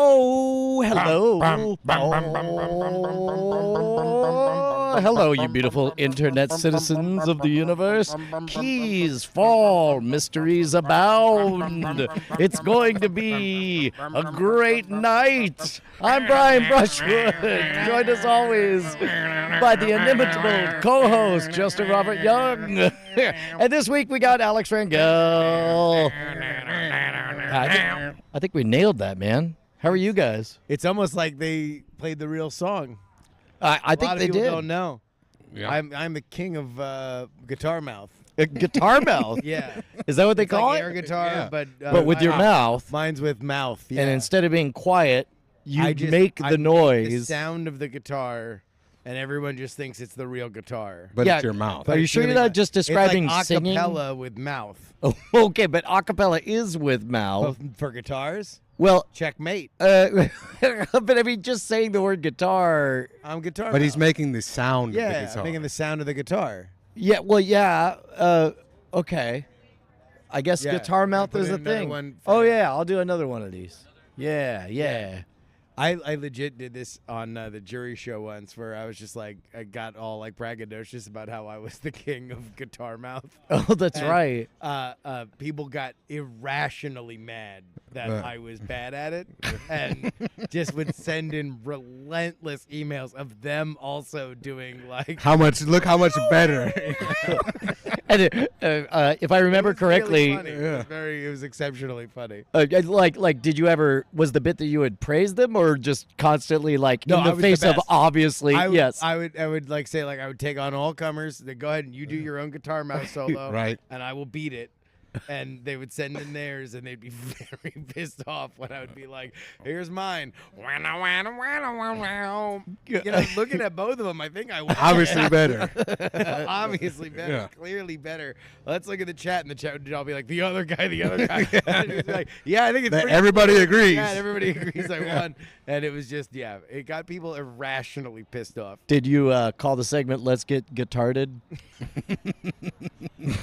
Oh, hello. Hello, you beautiful internet citizens of the universe. Keys fall, mysteries abound. It's going to be a great night. I'm Brian Brushwood, joined as always by the inimitable co-host, Justin Robert Young. And this week we got Alex Rangel. I think we nailed that, man. How are you guys? It's almost like they played the real song. I think they did. A lot of people don't know. Yeah. I'm the king of guitar mouth. Guitar mouth? Yeah. Is that what they call like it? air guitar, Yeah. but with your mouth. Mine's with mouth. Yeah. And instead of being quiet, you I just- make I the make noise. the sound of the guitar, and everyone just thinks it's the real guitar. But Yeah, it's your mouth. Are you It's sure you're really not just describing it's like singing? acapella with mouth. Oh, okay, but acapella is with mouth. For guitars, Well, checkmate. but I mean, just saying the word guitar. I'm guitar. But he's mouth. making the sound of the Yeah, guitar. I'm making the sound of the guitar. Yeah, well, yeah. Okay. I guess Yeah, guitar mouth put is in a another thing. one for- Oh, yeah, I'll do another one of these. Yeah. I legit did this on the jury show once where I was just like, I got all like braggadocious about how I was the king of guitar mouth. Oh, that's And, right. People got irrationally mad that Yeah. I was bad at it and just would send in relentless emails of them also doing like. Look how much better. And if I remember It was correctly, really funny. It was exceptionally funny. like, did you ever, was the bit that you would praise them or just constantly like No, in I the was the face of best. obviously, I would, yes. I would like say like I would take on all comers. Then go ahead and you do your own guitar mouth solo, Right. And I will beat it. And they would send in theirs, and they'd be very pissed off when I would be like, "Here's mine." You know, looking at both of them, I think I won. Obviously better. Obviously better, Yeah. clearly better. Let's look at the chat, and the chat would all be like, "The other guy." And it'd be like, yeah, I think it's pretty Everybody clear. agrees. Yeah, and everybody agrees I won, and it was just it got people irrationally pissed off. Did you call the segment "Let's Get Guitarded"?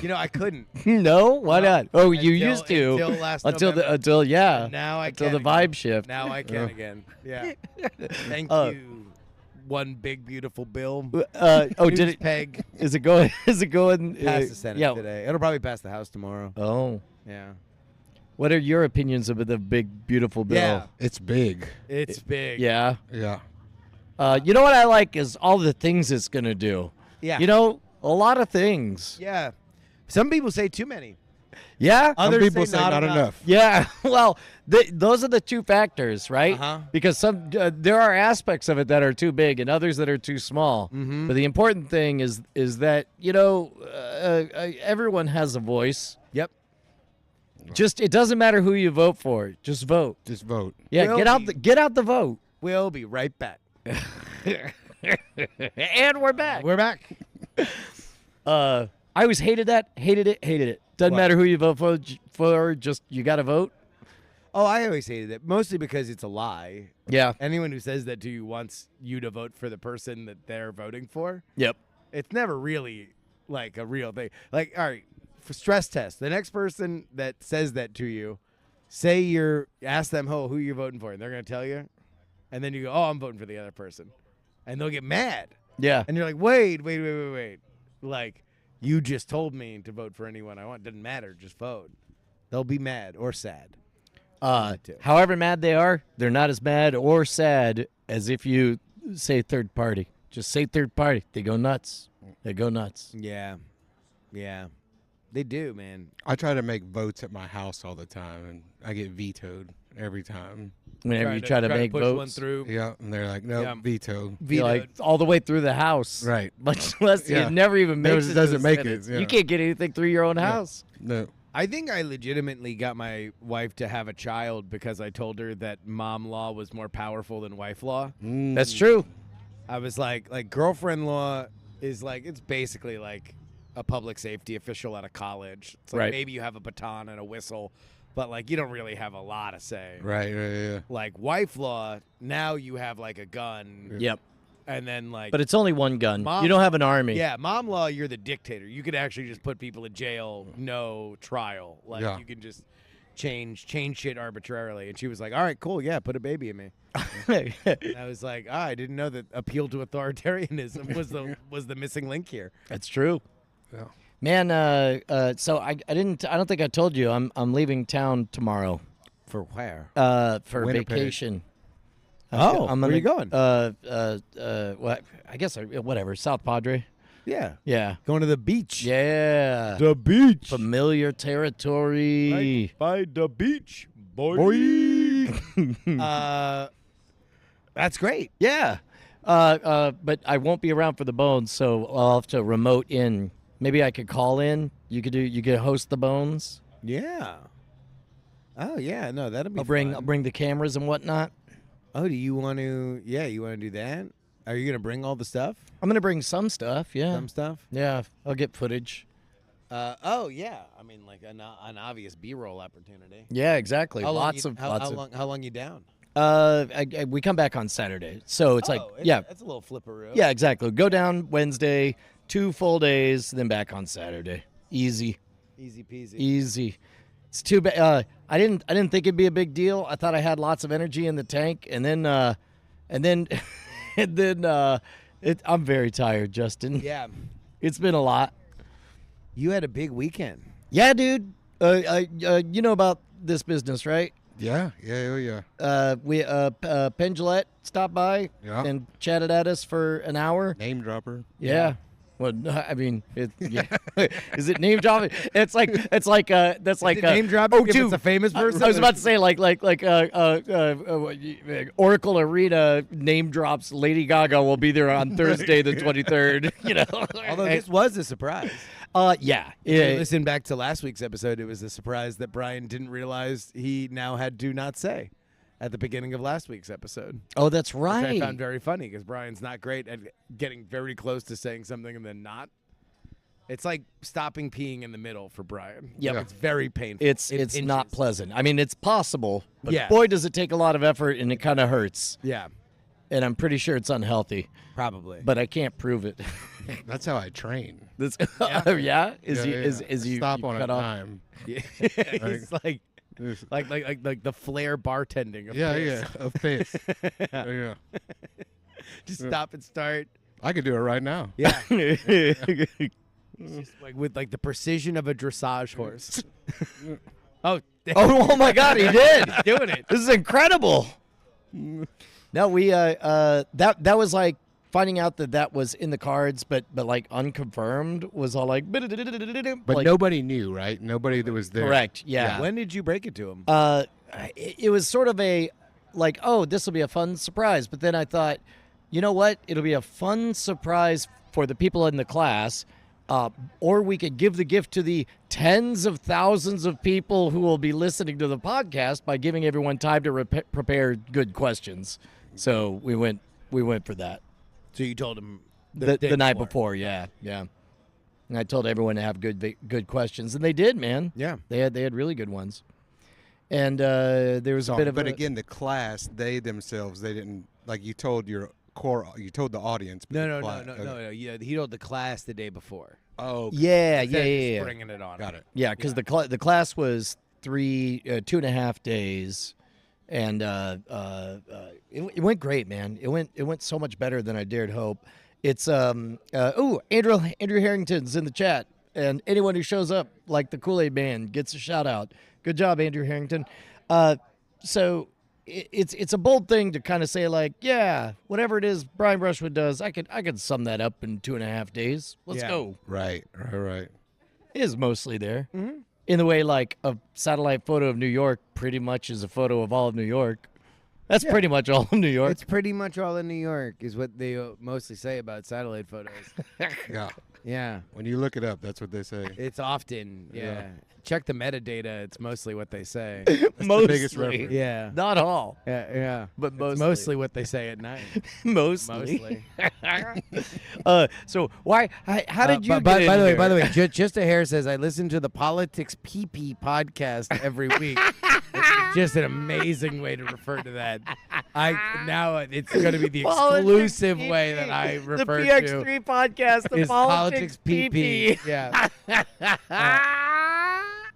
You know, I couldn't. No, why not? Oh, you Until- used to until last November. until yeah. And now I until can the again. vibe shift. Now I can again. Yeah. Thank you. One big beautiful bill. Oh, did News it? peg Is it going? Is it going? pass the Senate yeah. today? It'll probably pass the House tomorrow. Oh, Yeah. what are your opinions of the big beautiful bill? Yeah. It's big. It's big. Yeah. Yeah. You know what I like is all the things it's gonna do. Yeah. You know, a lot of things. Yeah. Some people say too many. Yeah. Some Others people say say not enough. Yeah, well, those are the two factors, right? Uh-huh. Because there are aspects of it that are too big and others that are too small. Mm-hmm. But the important thing is that everyone has a voice. Yep. Just it doesn't matter who you vote for. Just vote. Just vote. Yeah, Will get out the vote. We'll be right back. And we're back. We're back. I always hated that. Hated it. Doesn't What? matter who you vote for. Just you got to vote. Oh, I always hated it, mostly because it's a lie. Yeah. Anyone who says that to you wants you to vote for the person that they're voting for. Yep. It's never really like a real thing. Like, all right, for stress test, the next person that says that to you, ask them, who you're voting for, and they're gonna tell you, and then you go, oh, I'm voting for the other person, and they'll get mad, Yeah. and you're like, wait, like you just told me to vote for anyone I want. Doesn't matter, just vote. They'll be mad or sad. too. However mad they are, they're not as mad or sad as if you say third party. Just say third party. They go nuts. Yeah, they do, man. I try to make votes at my house all the time, and I get vetoed every time. Whenever you try to make push votes. one through. Yeah, and they're like, no, Yeah. veto. Be like all the way through the house. Right. Much less Yeah. it never even Never makes it. doesn't to the make Senate. it, yeah. You can't get anything through your own house. No. I think I legitimately got my wife to have a child because I told her that mom law was more powerful than wife law. That's true. I was like girlfriend law is like, it's basically like a public safety official out of college. It's like Right. maybe you have a baton and a whistle, but like you don't really have a lot to say. Right, yeah. Like wife law, now you have like a gun. Yep. And then like But it's only one gun. Mom- You don't have an army. yeah, mom law, you're the dictator. You could actually just put people in jail, no trial. Like Yeah. you can just change shit arbitrarily. And she was like, all right, cool, yeah, put a baby in me. And I was like, I didn't know that appeal to authoritarianism was the missing link here. That's true. Yeah. Man, so I don't think I told you I'm leaving town tomorrow. For where? For Winnipeg. vacation. Where are you going? Well, I guess whatever. South Padre. Yeah. Yeah. Going to the beach. Yeah. The beach. Familiar territory. By the beach, boy. That's great. Yeah. But I won't be around for the bones, so I'll have to remote in. Maybe I could call in. You could host the bones. Yeah. Oh yeah, no, that'll be. I'll fun. bring the cameras and whatnot. Oh, do you want to? Yeah, you want to do that? Are you gonna bring all the stuff? I'm gonna bring some stuff. Yeah. Some stuff. Yeah. I'll get footage. Oh yeah, I mean like an obvious B-roll opportunity. Yeah. Exactly. How Lots long of. How long you down? We come back on Saturday, so it's It's a little flipperoo. Yeah, exactly. Go down Wednesday, 2 full days, then back on Saturday. Easy. Easy peasy. Easy. It's too bad. I didn't think it'd be a big deal. I thought I had lots of energy in the tank, and then I'm very tired, Justin. Yeah. It's been a lot. You had a big weekend. Yeah, dude. You know about this business, right? Yeah. We Penn Jillette stopped by Yeah. and chatted at us for an hour. Name dropper. Yeah. Well, I mean, yeah. Is it name dropping? That's like that's like name dropping if it's a famous person? I was about to say like Oracle Arena name drops Lady Gaga will be there on Thursday the 23rd. You know, Although this was a surprise. Yeah. Listen back to last week's episode. It was a surprise that Brian didn't realize he now had "do not say" at the beginning of last week's episode. Oh, that's Which right. I found very funny because Brian's not great at getting very close to saying something and then not. It's like stopping peeing in the middle for Brian. Yep. It's very painful. It's It not inches. pleasant. I mean, it's possible, but Yeah. boy, does it take a lot of effort, and it kind of hurts. Yeah, And I'm pretty sure it's unhealthy, probably. but I can't prove it. That's how I train. This, yeah. Is you stop you on a cut off? dime? Yeah. It's like the flair bartending. Of piss. Of pace. Yeah. Just stop and start. I could do it right now. Yeah. Just like with like the precision of a dressage horse. Oh my God, he did. He's doing it. This is incredible. No, we that was like finding out that was in the cards, but like unconfirmed was all like. But like, nobody knew, right? Nobody that was there. correct. Yeah. When did you break it to him? It was sort of a like, oh, this will be a fun surprise. But then I thought, you know what? It'll be a fun surprise for the people in the class. Or we could give the gift to the tens of thousands of people who will be listening to the podcast by giving everyone time to prepare good questions. So we went for that. So you told him The night before, yeah. And I told everyone to have good questions, and they did, man. Yeah. They had really good ones. And there was a bit of But again, the class, they themselves, they didn't, like you told your core, you told the audience. But No. okay. Yeah, he told the class the day before. Oh, okay. yeah. Bringing it on. Got it. Yeah, because the class was 2.5 days, and it went great, man. It went so much better than I dared hope. It's Andrew Harrington's in the chat, and anyone who shows up like the Kool-Aid Man gets a shout out. Good job, Andrew Harrington. So it's a bold thing to kind of say like, yeah, whatever it is Brian Brushwood does, I could sum that up in 2.5 days. Let's Yeah. go. Right. It is mostly there. Mm-hmm. In the way like a satellite photo of New York pretty much is a photo of all of New York. That's pretty much all of New York. It's pretty much all in New York, is what they mostly say about satellite photos. Yeah. Yeah. When you look it up, that's what they say. It's often, yeah. Check the metadata. It's mostly what they say. Mostly. biggest reference. Yeah. Not all, Yeah. but It's mostly. mostly what they say at night. Mostly. Mostly. So why? How did you? By get in the here? way, Just a Hair says I listen to the Politics PP podcast every week. It's just an amazing way to refer to that. It's going to be the Politics exclusive PP. way that I refer the to PX3 podcast, the is Politics PP. PP. Yeah.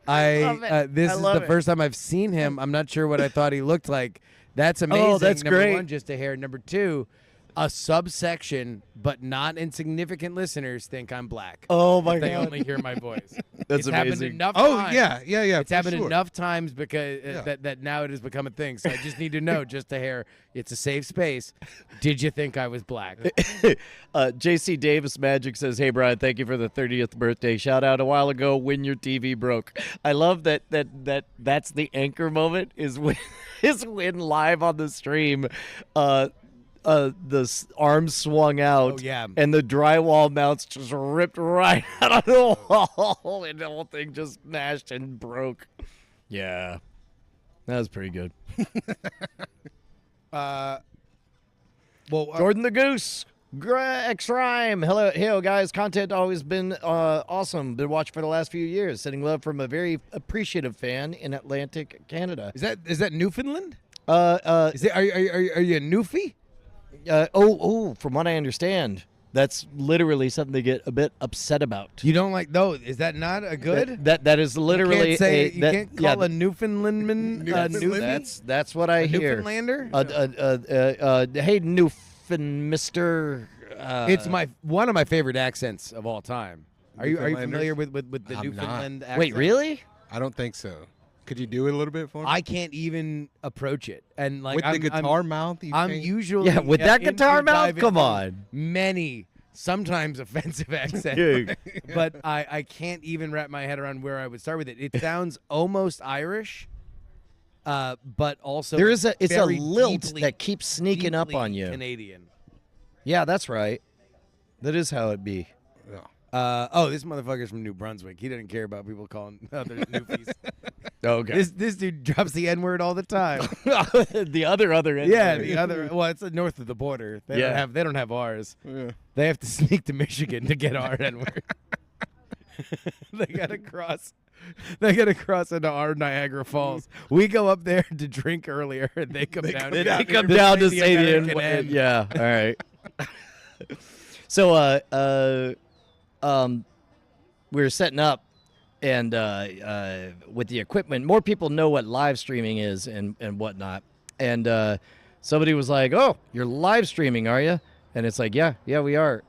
love it. This I is love the it. first time I've seen him. I'm not sure what I thought he looked like. That's amazing. Oh, that's number great. one, just a hair. Number two, a subsection, but not insignificant listeners think I'm black. Oh my They god, only hear my voice. that's It's happened amazing. enough Oh times. yeah. It's for happened sure. enough times because Yeah. that now it has become a thing. So I just need to know, just a hair. It's a safe space. Did you think I was black? JC Davis Magic says, "Hey Brian, thank you for the 30th birthday shout out a while ago when your TV broke." I love that's the anchor moment is when live on the stream, arms swung out. Oh, yeah. And the drywall mounts just ripped right out of the wall, and the whole thing just smashed and broke. Yeah, that was pretty good. Jordan the Goose. X Rhyme. Hello, guys. Content always been awesome. Been watching for the last few years. Sending love from a very appreciative fan in Atlantic, Canada. Is that Newfoundland? Are Is it? Are you a Newfie? From what I understand, that's literally something they get a bit upset about. You don't like? No, is that not a good? That is literally you can't call a Newfoundlandman a Newfie. That's what I hear. Newfoundlander. Hey, Newfound Mister. It's one of my favorite accents of all time. Are you familiar with the I'm Newfoundland not. accent? Wait, really? I don't think so. Could you do it a little bit for me? I can't even approach it. And like With the guitar mouth? I'm can't? usually Yeah, with that into guitar mouth? diving Come into on. Many, sometimes offensive accents. But I can't even wrap my head around where I would start with it. It sounds almost Irish, but also It's a very lilt deeply, that keeps sneaking up deeply on you. Canadian. Yeah, that's right. That is how it be. Yeah. This motherfucker's from New Brunswick. He doesn't care about people calling others Newfies. Okay. This dude drops the N-word all the time. the other end. Yeah, the other. Well, it's north of the border. They Yeah. don't have ours. Yeah. They have to sneak to Michigan to get our N-word. They gotta cross. They gotta cross into our Niagara Falls. We go up there to drink earlier, and they come down. They to come down to say the American N-word. end. Yeah. All right. So, we were setting up, and with the equipment, more people know what live streaming is and whatnot. And somebody was like, "Oh, you're live streaming, are you?" And it's like, "Yeah, we are."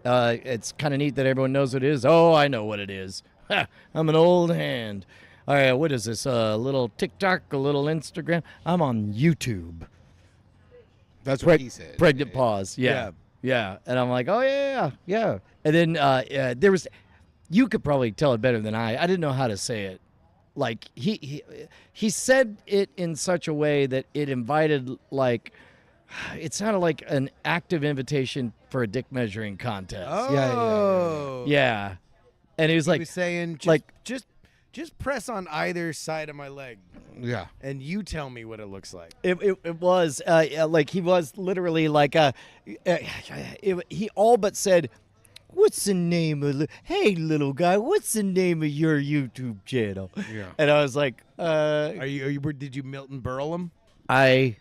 It's kind of neat that everyone knows what it is. Oh, I know what it is. Ha, I'm an old hand. All right, what is this? A little TikTok, a little Instagram. I'm on YouTube. That's what he said. Pregnant pause. Yeah. And I'm like, oh yeah. And then there was, you could probably tell it better than I didn't know how to say it. Like he said it in such a way that it invited, like, it sounded like an active invitation for a dick measuring contest. Oh. Yeah. And he was He like, was saying, just press on either side of my leg, Yeah. and you tell me what it looks like. it was like he was literally like he all but said, "What's the name of hey little guy? What's the name of your YouTube channel?" Yeah. And I was like, Did you Milton Berle him? I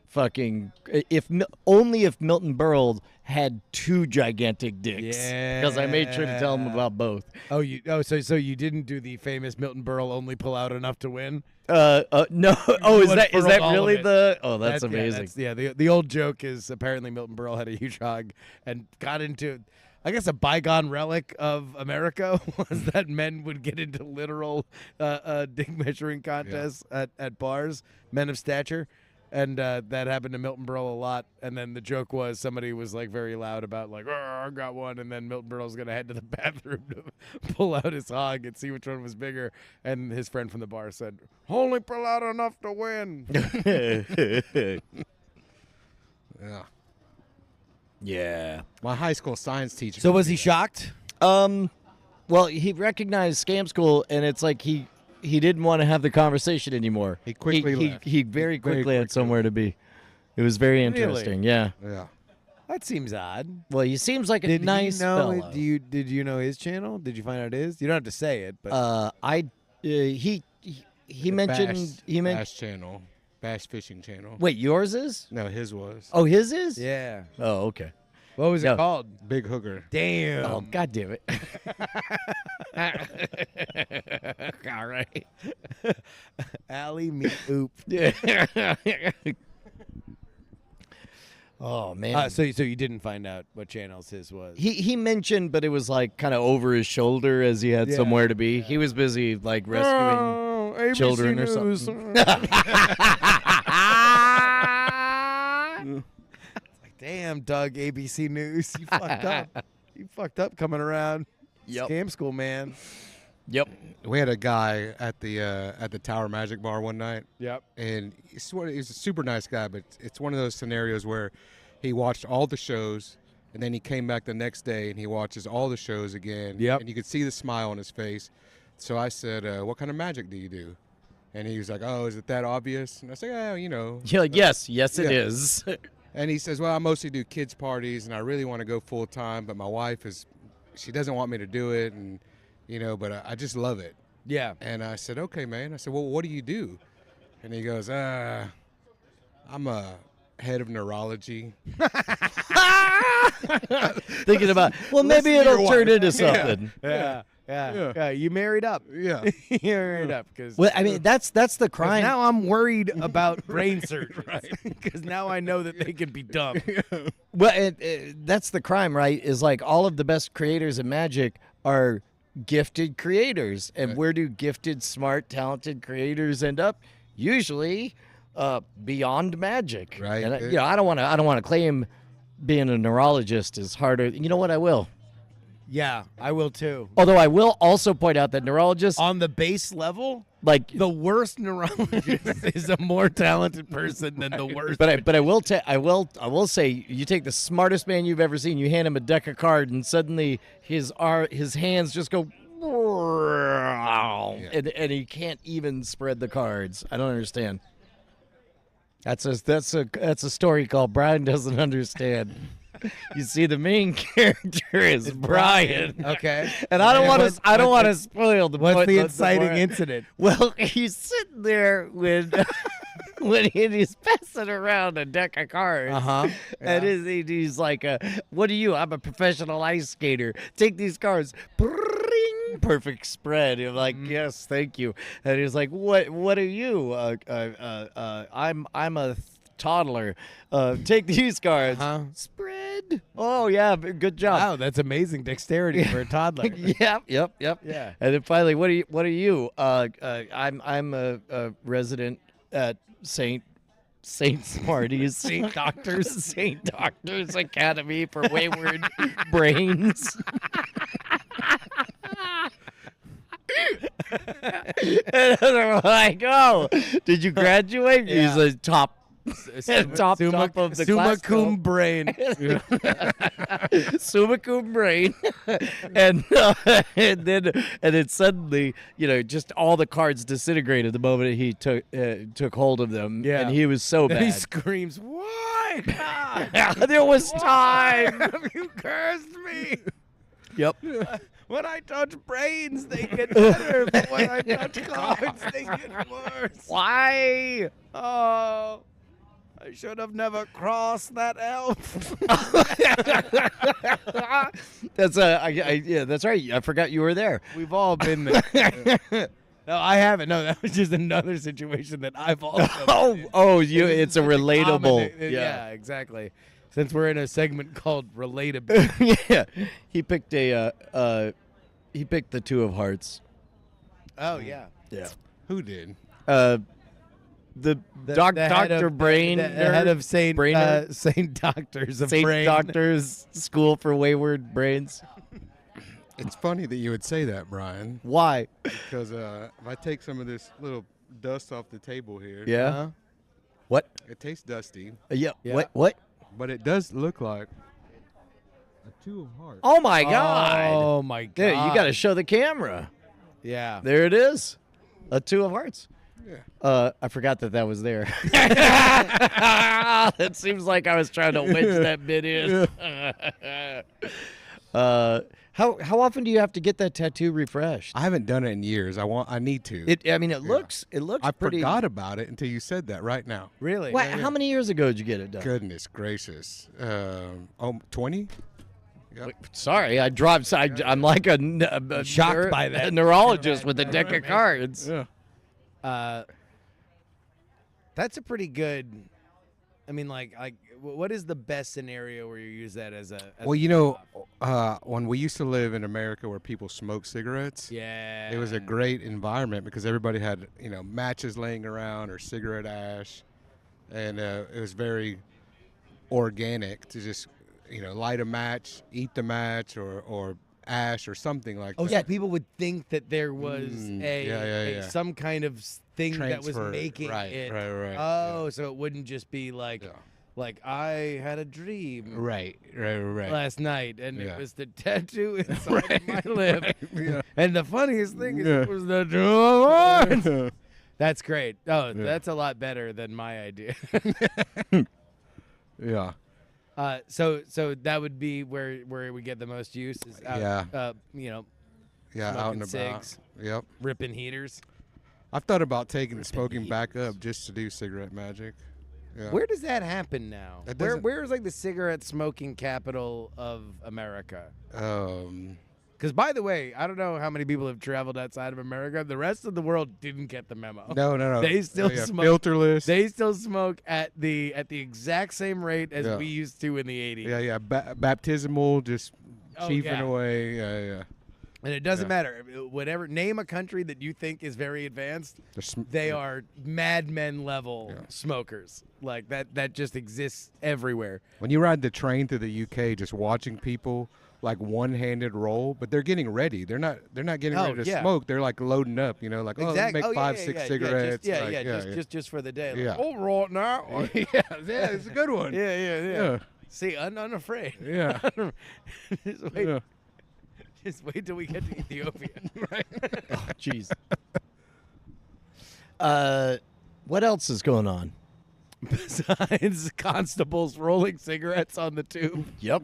fucking if Milton Berle had two gigantic dicks, because I made sure to tell him about both. So you didn't do the famous Milton Berle only pull out enough to win? No. Oh, is that unfurled all really of it. the? Oh, that's amazing. The old joke is apparently Milton Berle had a huge hog and got into, I guess, a bygone relic of America was that men would get into literal dick measuring contests at bars, men of stature. And that happened to Milton Berle a lot. And then the joke was somebody was like very loud about like, "Oh, I got one." And then Milton Berle's going to head to the bathroom to pull out his hog and see which one was bigger. And his friend from the bar said, "Only pull out enough to win." Yeah. Yeah. My high school science teacher. So was he shocked? Well, he recognized Scam School, and it's like he didn't want to have the conversation anymore. He quickly left. He very quickly had somewhere to be. It was very interesting. Yeah. Yeah. That seems odd. Well, he seems like a Did nice you know? fellow. Did you know his channel? Did you find out his? You don't have to say it, but He mentioned Bash channel. Bash fishing channel. Wait, yours is? No, his was. Oh, his is? yeah. Oh, okay. What was Yeah. it called? Big hooker. Damn. Oh, God damn it. All right. Allie me oop. Yeah. Oh man. So you didn't find out what channels his was? He mentioned, but it was like kind of over his shoulder as he had Yeah, somewhere to be. He was busy like rescuing ABC children or News. something. Like, damn, Doug, ABC News, you fucked up. You fucked up coming around. Yep. Scam school, man. Yep. We had a guy at the Tower Magic Bar one night, Yep. and he's a super nice guy, but it's one of those scenarios where he watched all the shows, and then he came back the next day and he watches all the shows again. Yep. And you could see the smile on his face. So I said, "What kind of magic do you do?" And he was like, "Oh, is it that obvious?" And I said, "Oh, you know." Yeah, yes, it Yeah. is. And he says, "Well, I mostly do kids parties, and I really want to go full time, but my wife she doesn't want me to do it, and but I just love it." Yeah. And I said, "Okay, man." I said, "Well, what do you do?" And he goes, I'm a head of neurology." Thinking about, well, maybe Listen to it'll your turn wife. into something. Yeah. You married up. Yeah. You married up because. Well, I mean, that's the crime. Now I'm worried about brain surgery because now I know that they can be dumb. Well, that's the crime, right? Is like all of the best creators in magic are gifted creators, and Right. where do gifted, smart, talented creators end up? Usually, beyond magic. Right. And I don't want to claim being a neurologist is harder. You know what? I will. Yeah, I will too. Although I will also point out that neurologists, On the base level, like, the worst neurologist is a more talented person than the worst. but I will say, you take the smartest man you've ever seen, you hand him a deck of cards, and suddenly his hands just go, and he can't even spread the cards. I don't understand. That's a story called Brian Doesn't Understand. You see, the main character is Brian. Okay. And I don't want to spoil the. What's point- the the inciting part. incident? Well, he's sitting there when he's passing around a deck of cards. Uh-huh. And he's like, "What are you? I'm a professional ice skater. Take these cards." Bring, perfect spread. You're like, "Yes, thank you." And he's like, "What are you? I'm a toddler. Take these cards. Huh? Spread. Oh yeah, good job." Wow, that's amazing dexterity for a toddler. Yep. Yeah. And then finally, what are you? I'm a resident at Saint Smarties, Saint Doctors Academy for Wayward Brains. And they're like, "Oh, did you graduate?" Yeah. He's a top top of the summa class. cum brain. Summa cum brain, and then suddenly, just all the cards disintegrated the moment he took hold of them. Yeah. And he was so Then he bad. screams, "Why? There was time. Have you cursed me? Yep. When I touch brains, they get better, but when I touch cards, they get worse. Why? Oh, I should have never crossed that elf." That's right. I forgot you were there. We've all been there. No, I haven't. No, that was just another situation that I've also been in. It's a relatable. Yeah, exactly. Since we're in a segment called Relatable. Yeah. He picked the Two of Hearts. Oh, yeah. Yeah. Who did? The Dr. Brain, the head of Saint Doctors of Saint Brain. Doctors School for Wayward Brains. It's funny that you would say that, Brian, Why? because if I take some of this little dust off the table here, Yeah. Huh? What? it tastes dusty, Yeah. Yeah. What? but it does look like a two of hearts. Oh my God! Oh my God! Dude, you got to show the camera. Yeah. There it is. A Two of Hearts. Yeah. I forgot that was there. It seems like I was trying to wedge that bit in. How often do you have to get that tattoo refreshed? I haven't done it in years. I need to. It looks I pretty. forgot about it until you said that right now. Really? What, Yeah, yeah. How many years ago did you get it done? Goodness gracious. 20? Yep. Sorry, I'm like a Shocked by that. a neurologist with a deck of cards. Yeah. That's a pretty good. I mean, like, what is the best scenario where you use that as a? Well, you know, when we used to live in America where people smoked cigarettes, yeah, it was a great environment because everybody had, you know, matches laying around or cigarette ash, and it was very organic to just, you know, light a match, eat the match, or ash or something like Oh, that. so people would think that there was yeah. some kind of thing that was Transfer, making right, it. right. Oh, so it wouldn't just be like, Yeah. like I had a dream Right. last night, and Yeah. it was the tattoo inside of my lip. Yeah. And the funniest thing is, Yeah. it was the drawers. Yeah. That's great. Oh, that's a lot better than my idea. Yeah. So that would be where we get the most use is out, Yeah. you know, Yeah, out smoking and about. cigs. Yep. ripping heaters. I've thought about taking the smoking back up just to do cigarette magic. Yeah. Where does that happen now? That Where doesn't- where's like the cigarette smoking capital of America? Um, Because by the way, I don't know how many people have traveled outside of America. The rest of the world didn't get the memo. no. They still yeah, smoke. filterless. They still smoke at the exact same rate as Yeah. we used to in the 80s. yeah. Baptismal, just Oh, chiefing yeah. away. Yeah. And it doesn't Yeah. matter. Whatever, name a country that you think is very advanced. They are madmen level Yeah. smokers. Like that just exists everywhere. When you ride the train through the UK, just watching people like one-handed roll, but they're getting ready. They're not getting Oh, ready to yeah. smoke. They're like loading up. You know, like Exactly. oh, make 5-6 cigarettes. Just for the day. Yeah. Like, all right now. yeah, it's a good one. yeah. Yeah. See, unafraid. Yeah. Just wait till we get to Ethiopia. Oh, jeez. What else is going on? Besides constables rolling cigarettes on the tube. Yep.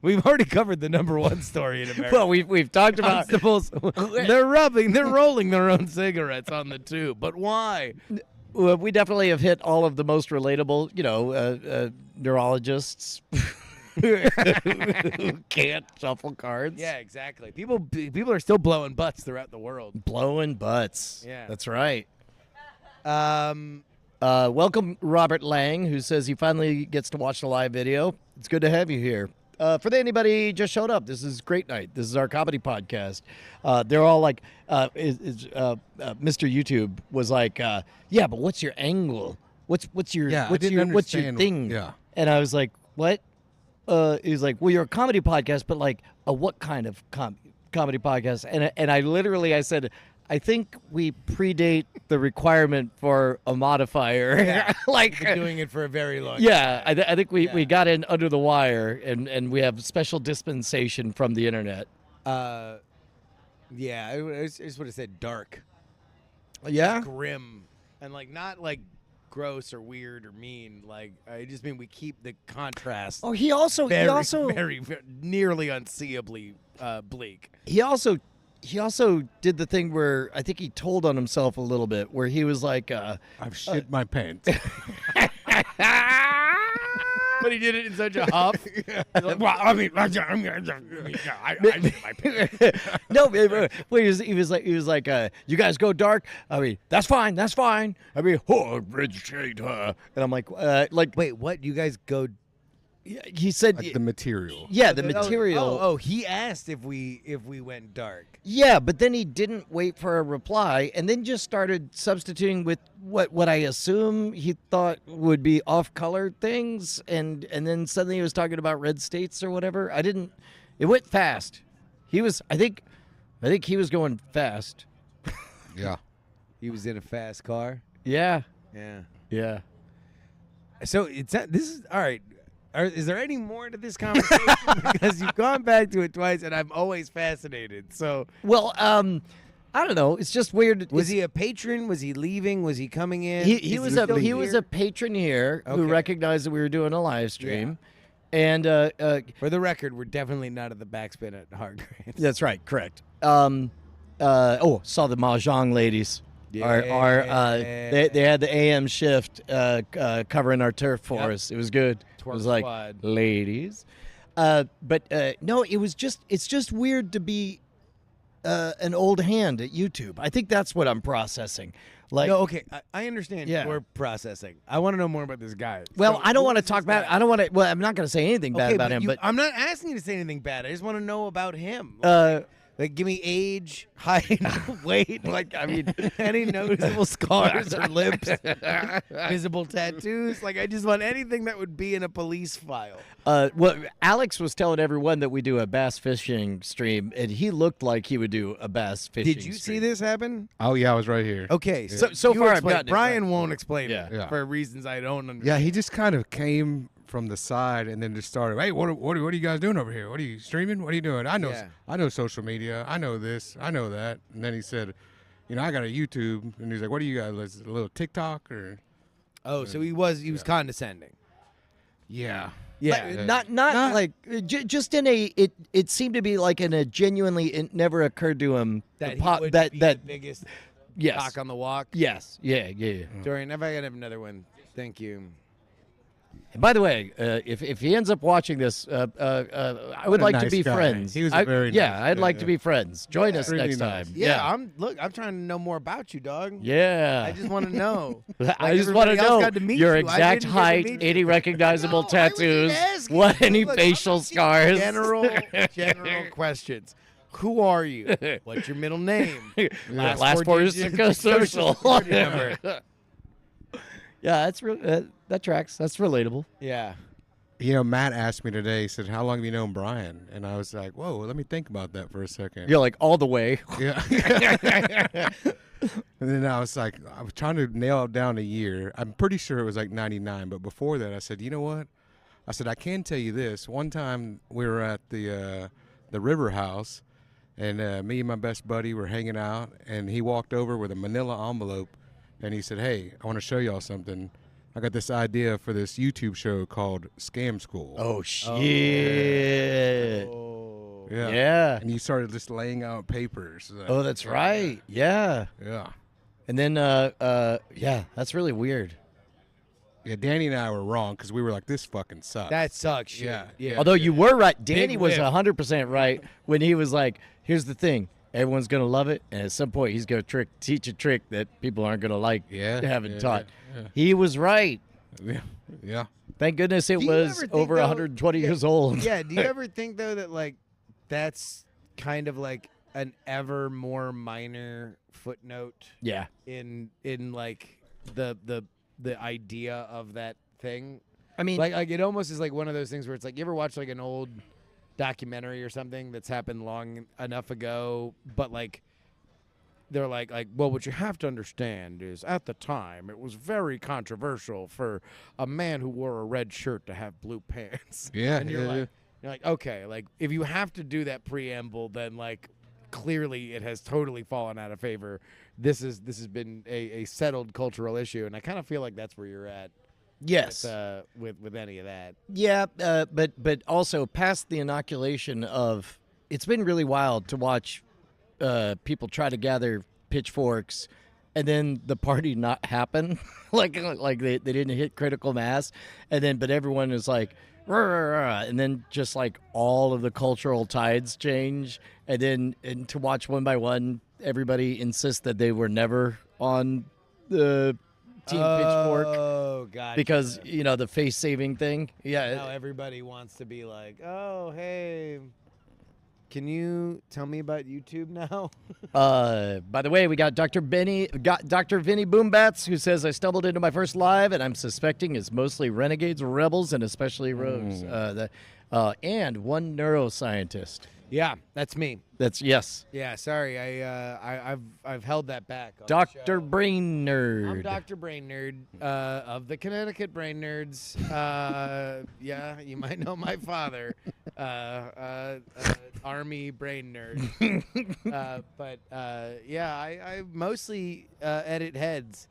We've already covered the number one story in America. Well, we've talked about constables. They're rolling their own cigarettes on the tube. But why? Well, we definitely have hit all of the most relatable, neurologists who can't shuffle cards. Yeah, exactly. People are still blowing butts throughout the world. Blowing butts. Yeah. That's right. Welcome, Robert Lang, who says he finally gets to watch the live video. It's good to have you here. For anybody just showed up, this is Great Night. This is our comedy podcast. They're all like, Mr. YouTube was like, yeah, but what's your angle? What's your thing? Yeah. And I was like, what? He was like, well, you're a comedy podcast, but like, what kind of comedy podcast? And I said, I think we predate the requirement for a modifier. Yeah. Like Been doing it for a very long yeah, time. I think we got in under the wire, and we have special dispensation from the internet. Yeah, I just would have said dark. Yeah? Grim. And like not like gross or weird or mean. Like I just mean we keep the contrast Oh, he also very, very nearly unseeably bleak. he also did the thing where I think he told on himself a little bit, where he was like, I've shit my pants. But he did it in such a huff. Like, well, I mean, I no, well, he was like, you guys go dark. I mean, that's fine. I mean, red shade, and I'm like, wait, what? You guys go? he said, Like the material. yeah, the material. Oh, he asked if we went dark. Yeah, but then he didn't wait for a reply, and then just started substituting with what I assume he thought would be off-color things, and then suddenly he was talking about red states or whatever. It went fast. I think he was going fast. Yeah. He was in a fast car. Yeah. Yeah. So this is all right. Is there any more to this conversation? Because you've gone back to it twice, and I'm always fascinated. So, Well, I don't know. It's just weird. was he a patron? Was he leaving? Was he coming in? He Is was still he was here? a patron here who Okay. recognized that we were doing a live stream, and For the record, we're definitely not at the backspin at Hargraves. that's right, correct. Saw the mahjong ladies. They had the AM shift covering our turf for us. It was good. Twerk it was like squad. ladies. No, it's just weird to be an old hand at YouTube. I think that's what I'm processing. Like, No, okay, I understand Yeah. your processing. I want to know more about this guy. well, So I don't who want to is this talk about. guy? I don't want to. Well, I'm not going to say anything bad Okay, about him. But I'm not asking you to say anything bad. I just want to know about him. uh, Like, give me age, height, weight. Like, I mean, any noticeable scars or lips, visible tattoos. Like, I just want anything that would be in a police file. well, Alex was telling everyone that we do a bass fishing stream, and he looked like he would do a bass fishing. Did you see stream. this happen? Oh yeah, I was right here. Okay, So you far I've explain. gotten it Brian won't explain Yeah. it Yeah. for reasons I don't understand. Yeah, he just kind of came from the side and then just started. Hey, what are you guys doing over here? What are you streaming? What are you doing? I know social media. I know this. I know that. And then he said, I got a YouTube. And he's like, what do you guys? A little TikTok or? Oh, so he was condescending. Yeah. Yeah. Not like just in a it seemed to be like in a genuinely it never occurred to him That the he would be the biggest yes cock on the walk. yes yeah. Dorian, if I could have another one, thank you. And by the way, if he ends up watching this, I would a like to nice be guy. friends. He was a very yeah, nice I'd guy, like yeah. to be friends. Join us Really next nice. time. Yeah, I'm trying to know more about you, dog. Yeah. I just want to know. I just want to everybody else know got to meet your you. I exact didn't get to height, meet you. any recognizable No, I was just tattoos, asking. what any Look, I'm facial asking scars. General questions. Who are you? What's your middle name? Last four is digits, social. security number. Yeah, that's real. That tracks. That's relatable. Yeah. Matt asked me today, he said, how long have you known Brian? And I was like, whoa, let me think about that for a second. You're like all the way. Yeah. And then I was like, I was trying to nail it down a year. I'm pretty sure it was like 99. But before that, I said, you know what? I said, I can tell you this. One time we were at the River House, and me and my best buddy were hanging out, and he walked over with a manila envelope, and he said, hey, I want to show y'all something. I got this idea for this YouTube show called Scam School. Oh shit. Oh. Yeah. And you started just laying out papers. Oh, that's right. Yeah. Yeah. And then yeah, that's really weird. Yeah, Danny and I were wrong because we were like, this fucking sucks. That sucks. Shit. Yeah. Yeah. Although you were right. Danny Big was whiff. 100% right when he was like, here's the thing. Everyone's going to love it. And at some point, he's going to teach a trick that people aren't going to like having taught. Yeah. He was right. Yeah. Yeah. Thank goodness it Do you was ever think, over though- 120 years old. Yeah. Do you ever think though that like that's kind of like an ever more minor footnote Yeah. in like the idea of that thing? I mean, Like it almost is like one of those things where it's like you ever watch like an old documentary or something that's happened long enough ago, but like they're like well, what you have to understand is at the time it was very controversial for a man who wore a red shirt to have blue pants. Yeah. And you're like okay, like if you have to do that preamble, then like clearly it has totally fallen out of favor. This has been a settled cultural issue, and I kind of feel like that's where you're at. yes. With any of that. Yeah, but also past the inoculation of, it's been really wild to watch people try to gather pitchforks and then the party not happen. like they didn't hit critical mass, and then but everyone is like, "Rah, rah, rah," and then just like all of the cultural tides change, and to watch one by one, everybody insist that they were never on the Team Pitchfork. Oh, God. Because the face saving thing, yeah. Now everybody wants to be like, oh, hey, can you tell me about YouTube now? By the way, we got Dr. Vinny Boombats, who says I stumbled into my first live, and I'm suspecting it's mostly renegades, rebels, and especially rogues. And one neuroscientist. Yeah, that's me. That's yes, Yeah, sorry, I've held that back. on the Dr. show. Brain Nerd. I'm Dr. Brain Nerd of the Connecticut Brain Nerds. Yeah, you might know my father, Army Brain Nerd. But yeah, I mostly edit heads.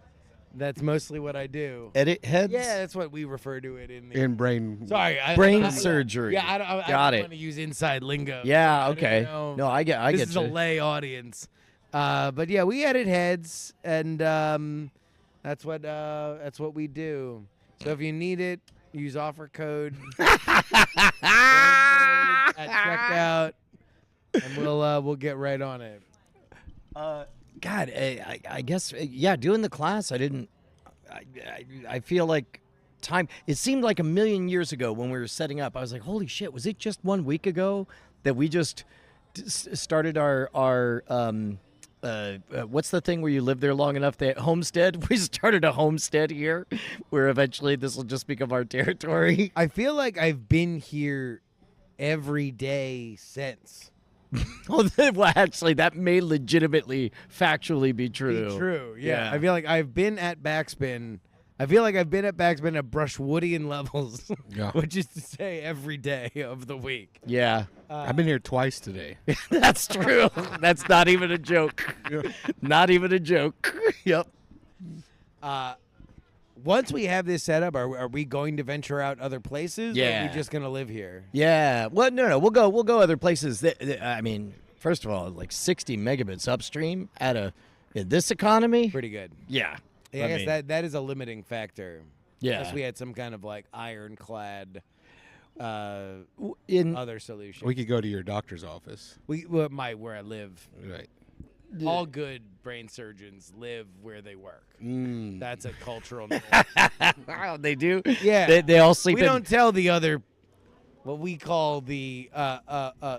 That's mostly what I do. Edit heads. Yeah, that's what we refer to it in the. In brain. Sorry, Brain I- surgery. Yeah, I Got don't it. want to use inside lingo. Yeah. I don't Okay. know. No, I get. This get is you. a lay audience. But yeah, we edit heads, and that's what we do. So if you need it, Use offer code at checkout, and we'll get right on it. God, I guess doing the class, I feel like time. It seemed like a million years ago when we were setting up. I was like, holy shit, was it just 1 week ago that we just started our what's the thing where you live there long enough? The homestead. We started a homestead here, where eventually this will just become our territory. I feel like I've been here every day since. Well, actually, that may legitimately, factually be true. True, yeah. Yeah. I feel like I've been at Backspin. I feel like I've been at Backspin at Brushwoodian levels, Yeah. which is to say every day of the week. Yeah, I've been here twice today. that's true. That's not even a joke. Not even a joke. Yep. Once we have this set up, are we going to venture out other places? Or are Yeah. we just going to live here? Yeah. Well, no. We'll go other places. I mean, first of all, like 60 megabits upstream in this economy. Pretty good. Yeah. Yeah, I guess mean, that is a limiting factor. Yeah. Unless we had some kind of like ironclad in other solution. We could go to your doctor's office. Where I live. Right. All good brain surgeons live where they work. That's a cultural norm. they do. Yeah. They all sleep. We in, don't tell the other, what we call the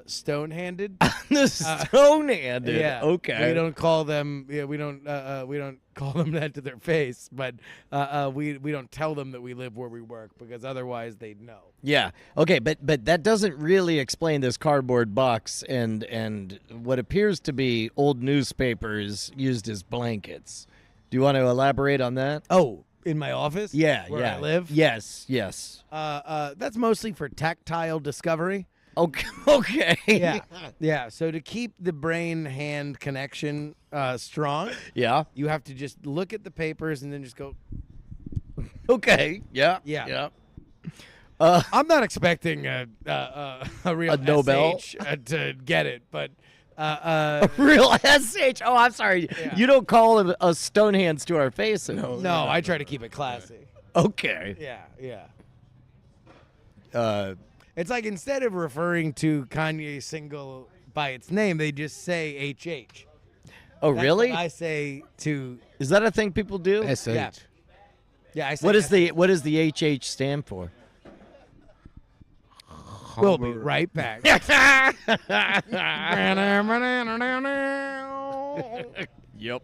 stone-handed. the stone-handed. Yeah. Okay. We don't call them. Yeah. We don't call them that to their face. But we don't tell them that we live where we work because otherwise they'd know. Yeah. Okay. But that doesn't really explain this cardboard box and what appears to be old newspapers used as blankets. Do you want to elaborate on that? Oh, in my office. Yeah. Where yeah. I live. Yes. Yes. That's mostly for tactile discovery. Okay. Okay. Yeah. Yeah. So to keep the brain-hand connection strong, Yeah. you have to just look at the papers and then just go. Okay. Yeah. Yeah. Yeah. I'm not expecting a real A Nobel? SH, to get it, but Real SH. Oh, I'm sorry. Yeah. You don't call it a Stonehands to our face. no, I try to keep it classy. Okay. Yeah. It's like instead of referring to Kanye's single by its name, they just say HH. Oh, That's really? what I say to Is that a thing people do? SH. yeah. I say What does the HH stand for? We'll be right back. Yep.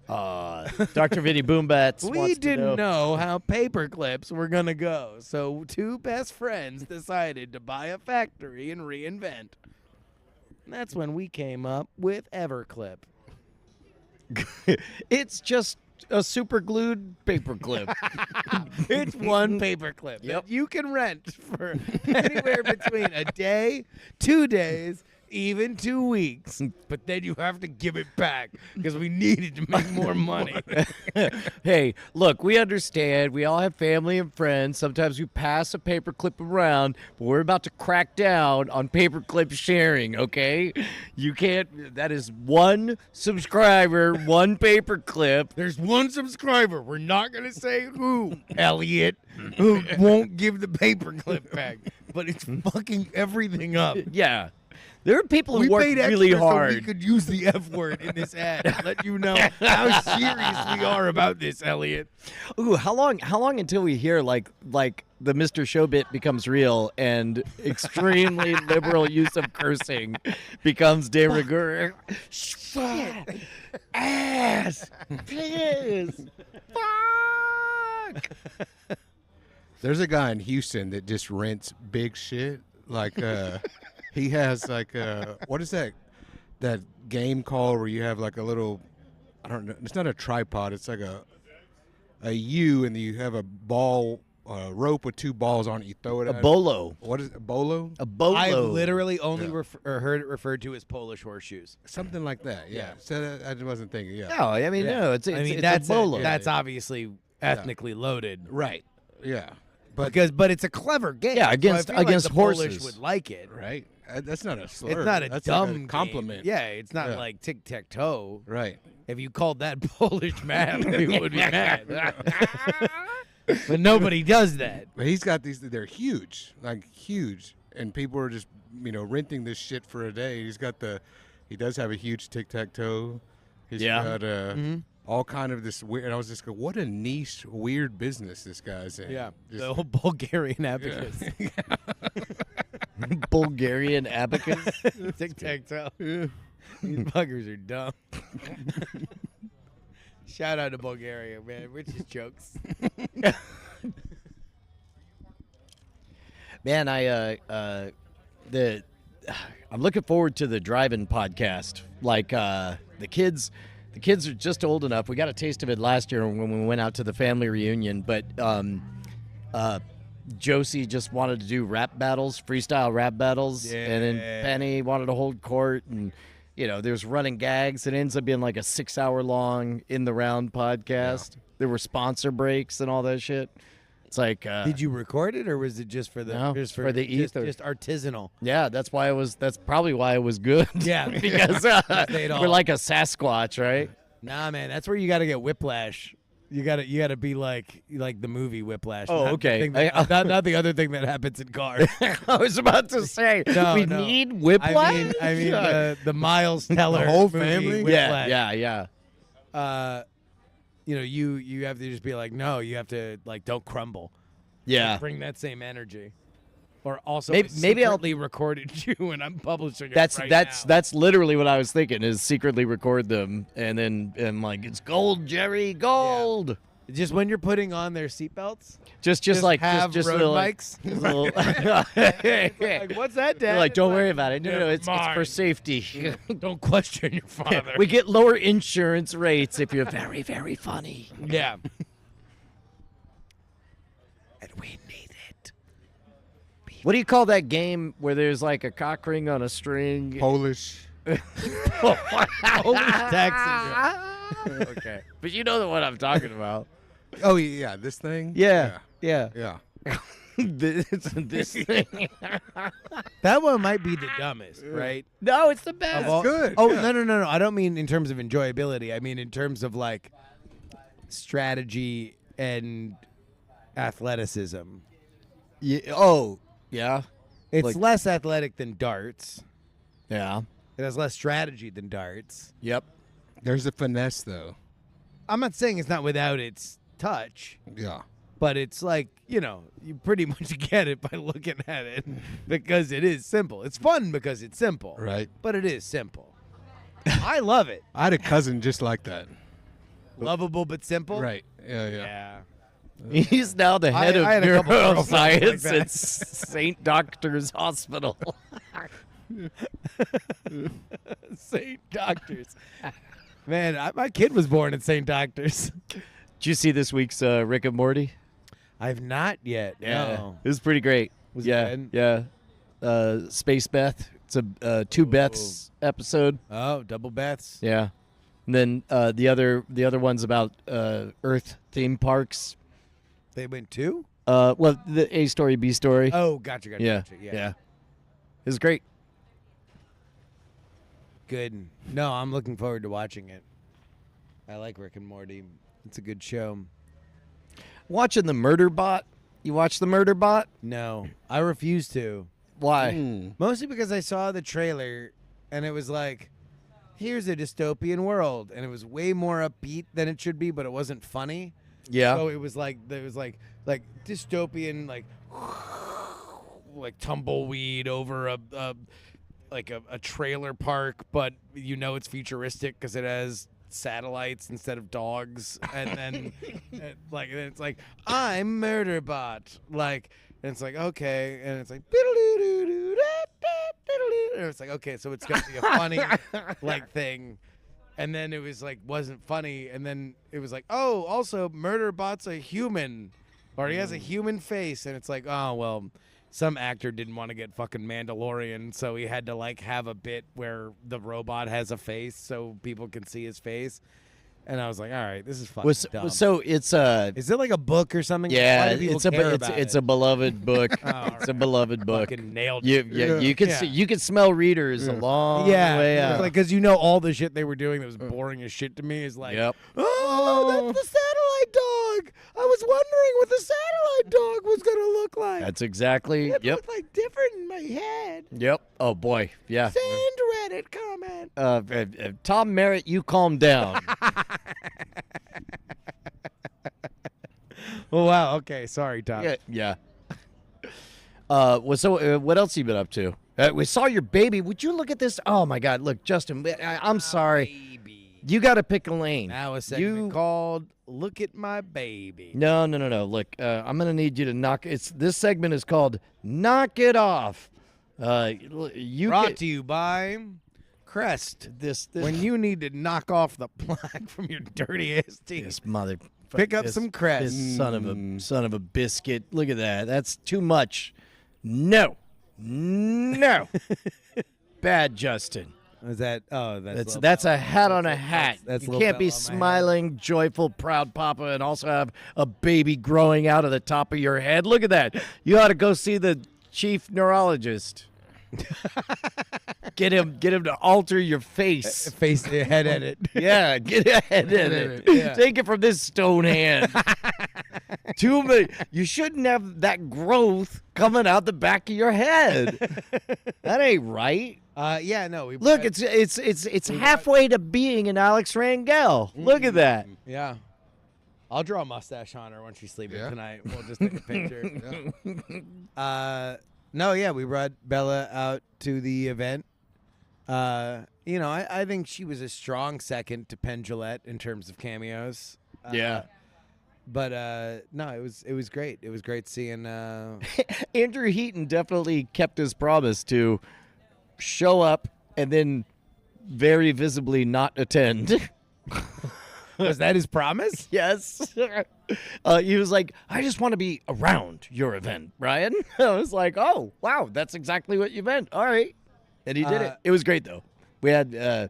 Dr. Vinny Boombats. We wants to didn't know how paper clips were gonna go, so two best friends decided to buy a factory and reinvent. And that's when we came up with Everclip. It's just a super glued paper clip. It's one paper clip Yep. that you can rent for anywhere between a day, 2 days, even 2 weeks. But then you have to give it back because we needed to make more money. Hey, look, we understand. We all have family and friends. Sometimes we pass a paperclip around, but we're about to crack down on paperclip sharing, okay? You can't. That is one subscriber, one paperclip. There's one subscriber. We're not going to say who, Elliot, who won't give the paperclip back. But it's fucking everything up. Yeah. There are people We who work paid really extra hard. so we could use the F word in this ad to let you know how serious we are about this, Elliot. Ooh, how long until we hear like the Mr. Show bit becomes real and extremely liberal use of cursing becomes de rigueur? Shit, ass, piss, fuck. There's a guy in Houston that just rents big shit. Like, he has like what is that game called where you have like a little, I don't know, it's not a tripod, it's like a U, and you have a ball rope with 2 balls on it. You throw it A at bolo. What is it, a bolo? A bolo. I've literally only Yeah. heard it referred to as Polish horseshoes. Something like that. Yeah. So I wasn't thinking. Yeah. No, I mean Yeah. no. It's I mean, it's that's a bolo. that's obviously ethnically loaded. Right. Yeah. But But it's a clever game. Yeah, So I against- feel like against the Polish horses. would like it. right. That's not a slur. It's not a That's dumb like a compliment. game. Yeah, it's not Yeah. like tic-tac-toe. Right. If you called that Polish man, we would be mad. But nobody does that. But he's got these. They're huge, like huge, and people are just renting this shit for a day. He does have a huge tic-tac-toe. He's got all kind of this weird. And I was just going, what a niche, weird business this guy's in. Yeah, Just, the whole Bulgarian abacus. Bulgarian abacus. Tic-tac-toe. These buggers are dumb. Shout out to Bulgaria, man. We're just jokes. Man, I'm looking forward to the drive-in podcast. Like the kids are just old enough. We got a taste of it last year when we went out to the family reunion. But Josie just wanted to do rap battles, freestyle rap battles, and then Penny wanted to hold court, and there's running gags. It ends up being like a 6-hour-long in the round podcast. Yeah. There were sponsor breaks and all that shit. It's like, did you record it, or was it just for the for the ether? Just artisanal. Yeah, that's probably why it was good. Yeah, because we're like a Sasquatch, right? Nah, man, that's where you got to get whiplash. You gotta be like the movie Whiplash. Oh, okay. Not the other thing that happens in cars. I was about to say we need Whiplash. I mean the Miles Teller, the whole movie, family. Whiplash. Yeah. You have to just be like, no, you have to don't crumble. Yeah. Bring that same energy. Or also maybe I'll recorded you and I'm publishing it That's literally what I was thinking, is secretly record them and then like, it's gold, Jerry, gold. Yeah. Just when you're putting on their seatbelts, just have just road little, mics. Like, what's that, Dad? Like, don't worry about it. No, it's for safety. Don't question your father. We get lower insurance rates if you're very, very funny. Yeah. And we need it. What do you call that game where there's like a cock ring on a string? Polish. Polish taxi. Okay. But you know the one I'm talking about. Oh, yeah, this thing? Yeah. This thing. That one might be the dumbest, right? No, it's the best. It's good. Oh, yeah. no. I don't mean in terms of enjoyability. I mean in terms of like strategy and athleticism. Yeah. Oh, yeah. It's less athletic than darts. Yeah. It has less strategy than darts. Yep. There's a finesse, though. I'm not saying it's not without its touch. Yeah. But it's like, you pretty much get it by looking at it because it is simple. It's fun because it's simple. Right. But it is simple. I love it. I had a cousin just like that. Lovable but simple? Right. Yeah. He's now the head I had a of couple girlfriends like neuroscience that. at St. Doctor's Hospital. St. Doctor's. Man, my kid was born at St. Doctor's. Did you see this week's Rick and Morty? I've not yet. No. It was pretty great. Was it Yeah. Space Beth. It's a two Beths episode. Oh, double Beths. Yeah. And then the other one's about Earth theme parks. They went two? Well, the A story, B story. Oh, gotcha. Yeah. It was great. Good. No, I'm looking forward to watching it. I like Rick and Morty. It's a good show. Watching the Murder Bot. You watch the Murder Bot? No, I refuse to. Why? Mostly because I saw the trailer and it was like, here's a dystopian world, and it was way more upbeat than it should be, but it wasn't funny. Yeah. So it was like dystopian, like tumbleweed over a trailer park, but it's futuristic because it has satellites instead of dogs, and then then it's like, I'm Murderbot, and it's like, okay, and it's like and it's like, okay, so it's gonna be a funny thing. And then it was like, wasn't funny. And then it was like, oh, also Murderbot's a human, or he has a human face. And it's like, oh, well, some actor didn't want to get fucking Mandalorian, so he had to have a bit where the robot has a face so people can see his face. And I was like, all right, this is fucking dumb. So it's Is it like a book or something? Yeah, Why do people care about it's it? a beloved book. It's a beloved book. Fucking nailed You it. you can see, you can smell readers a long way out. Because all the shit they were doing that was boring as shit to me is like, Yep. oh, that's the satellite dog. I was wondering what the That's exactly. It Yep. looked like different in my head. Yep. Oh boy. Yeah. Send Reddit comment. Tom Merritt, you calm down. Oh wow. Okay. Sorry, Tom. Yeah. What else you been up to? We saw your baby. Would you look at this? Oh my God! Look, Justin. I'm sorry. Baby. You got to pick a lane. Now a segment called "Look at My Baby." No. Look, I'm gonna need you to knock. This segment is called "Knock It Off." You Brought get to you by Crest. this When you need to knock off the plaque from your dirty ass teeth, this mother. pick up this- some Crest. This son of a biscuit. Look at that. That's too much. No. Bad, Justin. Is that? Oh, That's a hat on a hat. that's you Little can't be Bella on my hat. smiling, joyful, proud papa and also have a baby growing out of the top of your head. Look at that. You ought to go see the chief neurologist. Get him to alter your face. face head edit. Yeah, get ahead in it. Yeah. Take it from this stone hand. Too many. You shouldn't have that growth coming out the back of your head. That ain't right. Yeah, no. We Look, it's halfway to being an Alex Rangel. Look at that. Yeah. I'll draw a mustache on her when she's sleeping Yeah. tonight. We'll just take a picture. No, yeah, we brought Bella out to the event. I think she was a strong second to Penn Jillette in terms of cameos. Yeah. But no, it was great. It was great seeing. Andrew Heaton definitely kept his promise to show up and then very visibly not attend. Was that his promise? Yes. He was like, I just want to be around your event, Brian. I was like, oh, wow, that's exactly what you meant. All right. And he did it. It was great, though. We had,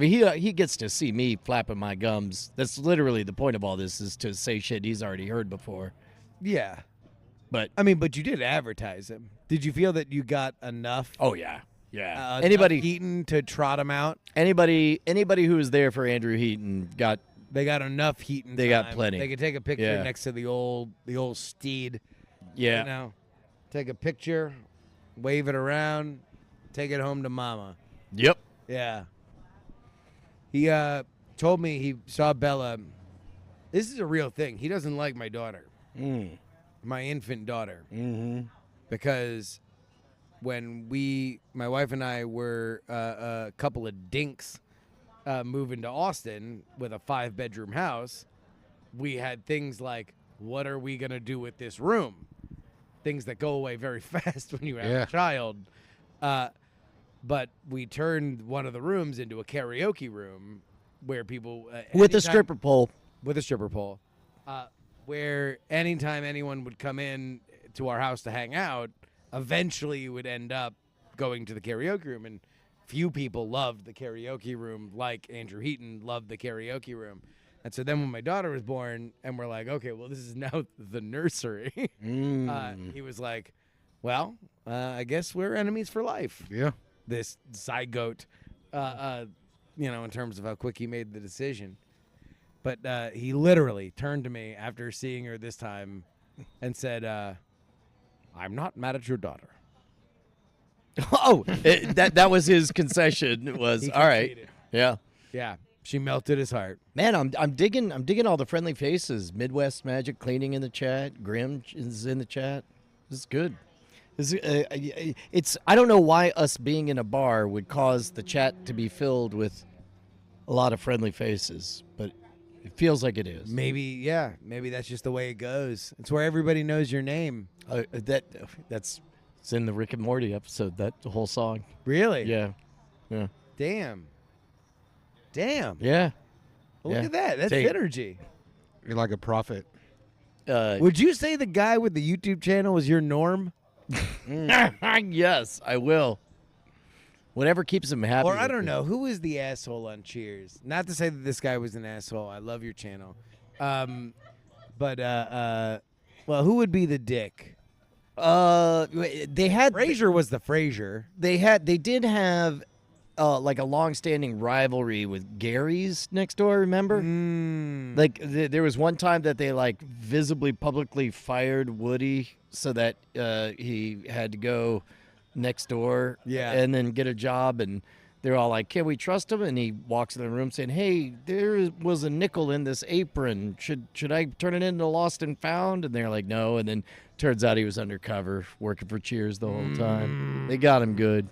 he gets to see me flapping my gums. That's literally the point of all this, is to say shit he's already heard before. Yeah. But, I mean, but you did advertise him. Did you feel that you got enough? oh, yeah. Yeah. Enough Anybody Heaton to trot him out? who was there for Andrew Heaton got. They got enough Heaton. They got time. plenty. They could take a picture Yeah. next to the old steed. Yeah. You know, take a picture, wave it around, take it home to mama. Yep. Yeah. He told me he saw Bella. This is a real thing. He doesn't like my daughter, my infant daughter, because when my wife and I were a couple of dinks moving to Austin with a 5-bedroom house, we had things like, what are we going to do with this room? Things that go away very fast when you have a child. But we turned one of the rooms into a karaoke room where people... With a stripper pole. With a stripper pole. Where anytime anyone would come in to our house to hang out, eventually you would end up going to the karaoke room. And few people loved the karaoke room like Andrew Heaton loved the karaoke room. And so then when my daughter was born and we're like, okay, well, this is now the nursery, he was like, well, I guess we're enemies for life. Yeah. This zygote, in terms of how quick he made the decision. But he literally turned to me after seeing her this time and said, I'm not mad at your daughter. Oh, that was his concession. It was He all right. conceded. Yeah. Yeah, she melted his heart. Man, I'm digging all the friendly faces. Midwest Magic Cleaning in the chat. Grim is in the chat. This is good. I don't know why us being in a bar would cause the chat to be filled with a lot of friendly faces, but it feels like it is. Maybe that's just the way it goes. It's where everybody knows your name. That's it's in the Rick and Morty episode. That whole song. Really? Yeah. Damn. Yeah. Well, Yeah. look at that. That's Take- energy. You're like a prophet. Would you say the guy with the YouTube channel was your norm? Yes, I will. Whatever keeps him happy. Or I with don't it. know. Who was the asshole on Cheers? Not to say that this guy was an asshole. I love your channel. But who would be the dick? They had Frasier was the Frasier. they did have like a long-standing rivalry with Gary's next door. Remember? Like there was one time that they like visibly publicly fired Woody so that he had to go next door and then get a job, and they're all like, can we trust him? And he walks in the room saying, hey, there was a nickel in this apron, should I turn it into lost and found? And they're like, no. And then turns out he was undercover working for Cheers the whole time. They got him good.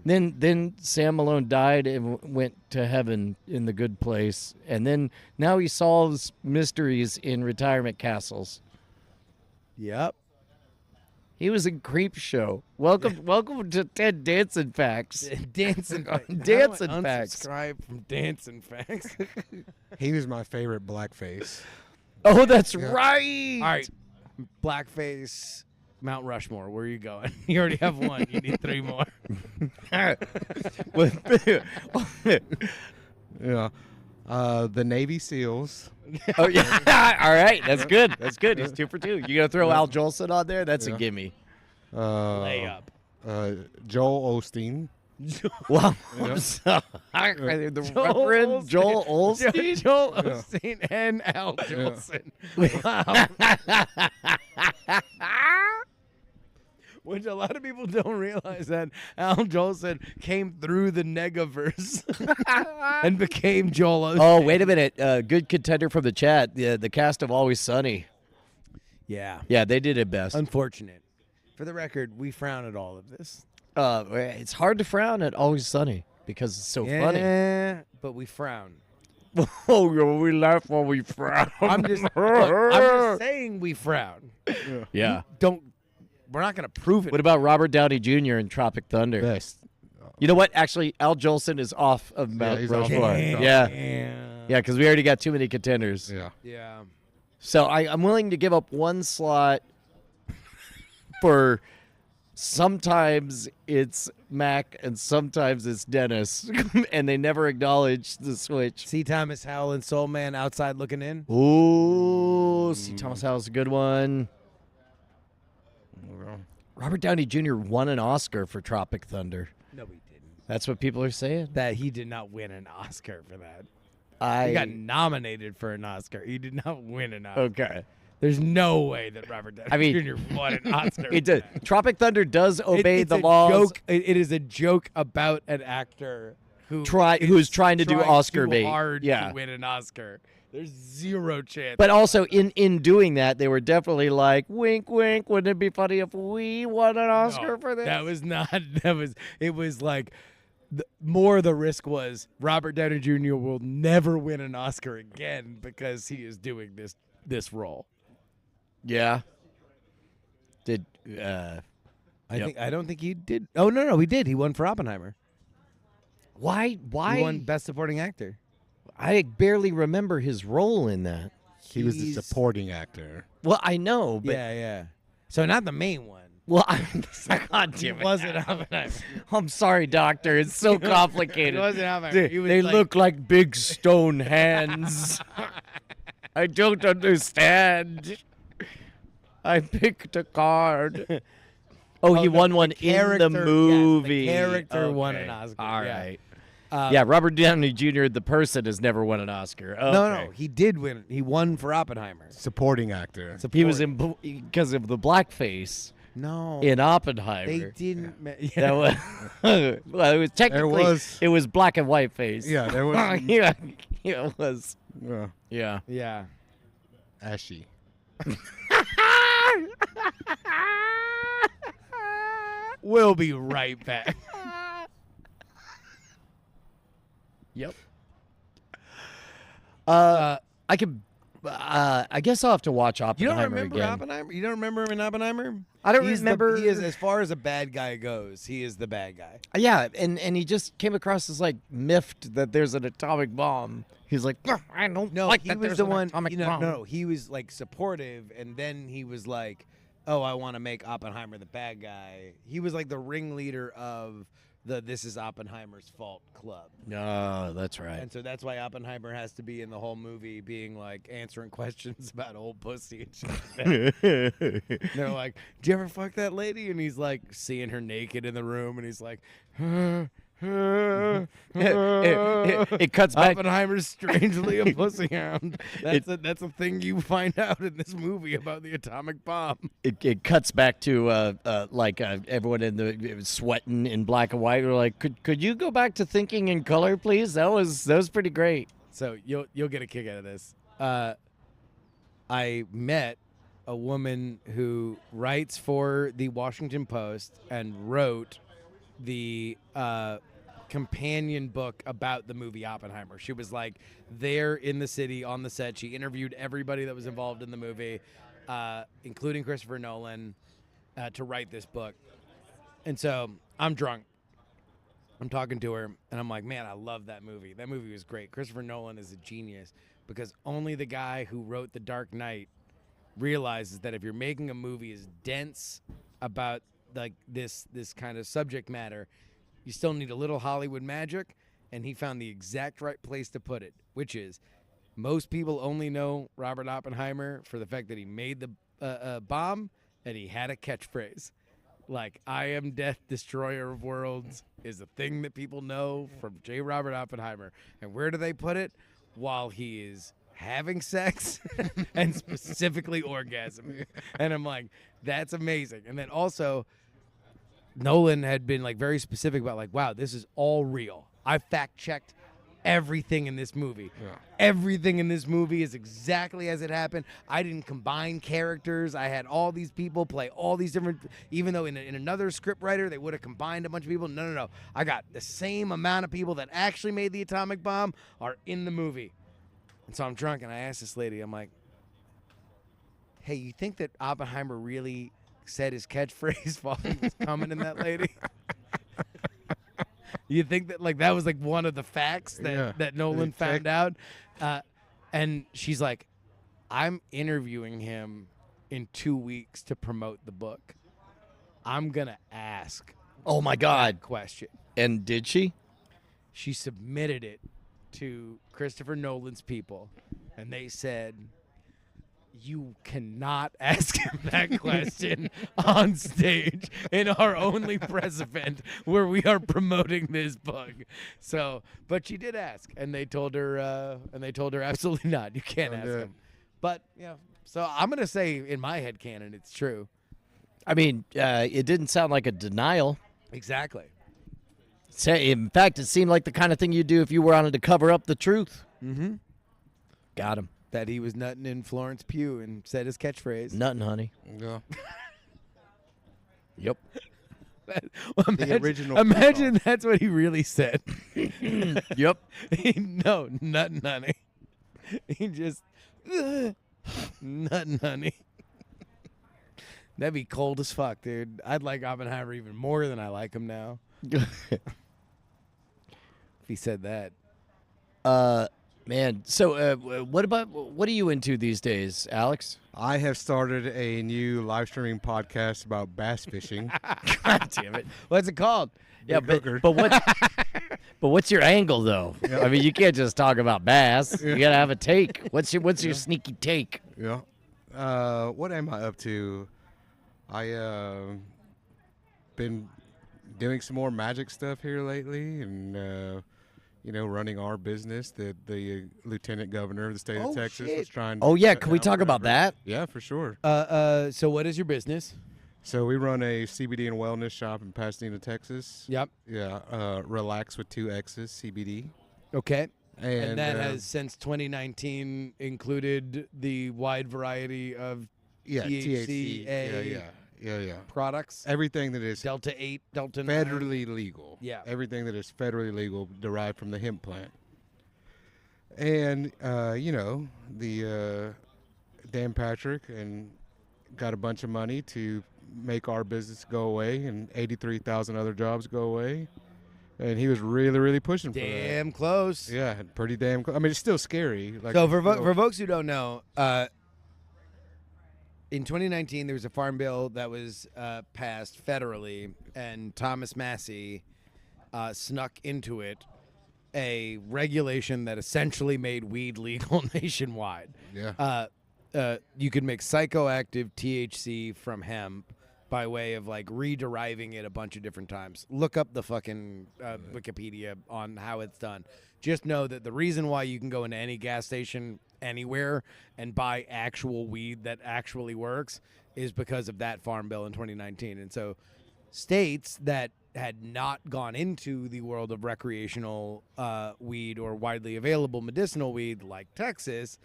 Then Sam Malone died and went to heaven in the good place, and then now he solves mysteries in retirement castles. Yep. He was in Creep Show. Welcome to Ted Danson Facts. Dancing Facts. Dancing Facts. Unsubscribe from Dancing Facts. He was my favorite blackface. Oh, that's right. All right. Blackface, Mount Rushmore. Where are you going? You already have one. You need 3 more. Yeah. The Navy SEALs. Oh yeah. All right. That's good. That's good. He's 2 for 2. You gonna throw Al Jolson on there? That's a gimme. Layup. Joel Osteen. Well, I'm sorry. The Reverend Joel Olstein. Joel Osteen and Al Jolson. Wow. Which a lot of people don't realize that Al Jolson came through the Negaverse and became Joel Osteen. Oh, wait a minute. Good contender from the chat. The cast of Always Sunny. Yeah. Yeah, they did it best. Unfortunate. For the record, we frown at all of this. It's hard to frown at Always Sunny because it's so funny. Yeah, but we frown. Oh, we laugh while we frown. I'm just saying we frown. Yeah. We're not going to prove it. What about Robert Downey Jr. in Tropic Thunder? Best. You know what? Actually, Al Jolson is off of Mount he's off. Rushmore. Yeah, because we already got too many contenders. Yeah. Yeah. So I'm willing to give up one slot for sometimes it's Mac and sometimes it's Dennis, and they never acknowledge the switch. C. Thomas Howell and Soul Man outside looking in. Ooh, C. Thomas Howell's a good one. Robert Downey Jr. won an Oscar for Tropic Thunder. No, he didn't. That's what people are saying. That he did not win an Oscar for that. He got nominated for an Oscar. He did not win an Oscar. Okay. There's no way that Robert Downey Jr. won an Oscar. It did. Tropic Thunder does obey it's the a laws. Joke. It is a joke about an actor who's trying to do Oscar too bait. hard Yeah. to win an Oscar. There's zero chance. But also in doing that, they were definitely like, wink, wink. Wouldn't it be funny if we won an Oscar for this? That was not. It was like more the risk was Robert Downey Jr. will never win an Oscar again because he is doing this role. Yeah. I don't think he did. Oh no, he did. He won for Oppenheimer. Why? He won Best Supporting Actor. I barely remember his role in that. He was the supporting actor. Well, I know, but Yeah. So not the main one. well, God He damn it. wasn't Oppenheimer. I'm sorry, doctor. It's so complicated. He wasn't Oppenheimer. He was They like- look like big stone hands. I don't understand. I picked a card. Oh, he won one in the movie. Yes, the character won an Okay. Oscar. All yeah. right. Yeah, Robert Downey Jr., the person, has never won an Oscar. Okay. No, he did win. He won for Oppenheimer. Supporting actor. He was in because of the blackface No, in Oppenheimer. they didn't. That was, well, it was technically it was black and white face. Yeah, there was. yeah, it was. Yeah. Yeah. Ashy. We'll be right back. Yep. I could. I guess I'll have to watch You Oppenheimer don't remember again. Oppenheimer? You don't remember him in Oppenheimer? I don't He's remember. he is, as far as a bad guy goes, he is the bad guy. Yeah, and he just came across as like miffed that there's an atomic bomb. He's like, I don't No, like he that was there's the an one. atomic You know, bomb. no, he was like supportive, and then he was like, "Oh, I want to make Oppenheimer the bad guy." He was like the ringleader of the "This is Oppenheimer's fault" club. No, that's right. And so that's why Oppenheimer has to be in the whole movie being like answering questions about old pussy and shit. like that. They're like, "Did you ever fuck that lady?" And he's like seeing her naked in the room, and he's like, it cuts back. Oppenheimer's strangely a pussy hound. That's a thing you find out in this movie about the atomic bomb. It cuts back to everyone it was sweating in black and white. We're like, could you go back to thinking in color, please? That was pretty great. So you'll get a kick out of this. I met a woman who writes for the Washington Post and wrote the companion book about the movie Oppenheimer. She was like there in the city on the set. She interviewed everybody that was involved in the movie, including Christopher Nolan, to write this book. And so I'm drunk. I'm talking to her, and I'm like, man, I love that movie. That movie was great. Christopher Nolan is a genius because only the guy who wrote The Dark Knight realizes that if you're making a movie as dense about like this kind of subject matter, you still need a little Hollywood magic, and he found the exact right place to put it, which is most people only know Robert Oppenheimer for the fact that he made the bomb and he had a catchphrase. Like, I am death, destroyer of worlds is a thing that people know from J. Robert Oppenheimer. And where do they put it? While he is having sex and specifically orgasming. And I'm like, that's amazing. And then also, Nolan had been like very specific about like, wow, this is all real. I fact-checked everything in this movie. Yeah. Everything in this movie is exactly as it happened. I didn't combine characters. I had all these people play all these different, even though in another script writer they would have combined a bunch of people. No. I got the same amount of people that actually made the atomic bomb are in the movie. And so I'm drunk and I asked this lady, I'm like, hey, you think that Oppenheimer really said his catchphrase while he was coming in that lady? You think that like that was like one of the facts that Nolan found out? And she's like, I'm interviewing him in 2 weeks to promote the book. I'm going to ask. Oh, my God. Question. And did she? She submitted it to Christopher Nolan's people, and they said, you cannot ask him that question on stage in our only press event where we are promoting this book. So, but she did ask, and they told her, absolutely not. You can't ask him. But yeah, so I'm gonna say in my head canon, it's true. I mean, it didn't sound like a denial. Exactly. In fact, it seemed like the kind of thing you do if you were on it to cover up the truth. Mm-hmm. Got him. That he was nutting in Florence Pugh and said his catchphrase. Nutting, honey. Yeah. Yep. Imagine that's what he really said. Yep. No, nutting, honey. He just nutting, honey. That'd be cold as fuck, dude. I'd like Oppenheimer even more than I like him now. If he said that. Man, so what are you into these days, Alex? I have started a new live streaming podcast about bass fishing. God damn it. What's it called? Yeah, Big but hooker. what's your angle though? I mean, you can't just talk about bass. You gotta have a take. What's your sneaky take? Yeah. What am I up to? I been doing some more magic stuff here lately, and running our business that the lieutenant governor of the state of Texas was trying to. Oh yeah, shut can we down talk about forever. that? Yeah, for sure. So what is your business? So we run a CBD and wellness shop in Pasadena, Texas. Yep. Yeah. Relax with 2 X's, CBD. Okay. And that has since 2019 included the wide variety of THC, yeah. products. Everything that is Delta 8, Delta 9. federally legal. Yeah. Everything that is federally legal derived from the hemp plant. And, the Dan Patrick and got a bunch of money to make our business go away and 83,000 other jobs go away. And he was really, really pushing for that. Damn close. Yeah, pretty damn close. I mean, it's still scary. Like, So for folks who don't know, in 2019, there was a farm bill that was passed federally, and Thomas Massey snuck into it a regulation that essentially made weed legal nationwide. Yeah. You could make psychoactive THC from hemp by way of like re-deriving it a bunch of different times. Look up the fucking Wikipedia on how it's done. Just know that the reason why you can go into any gas station anywhere and buy actual weed that actually works is because of that farm bill in 2019. And so states that had not gone into the world of recreational weed or widely available medicinal weed like Texas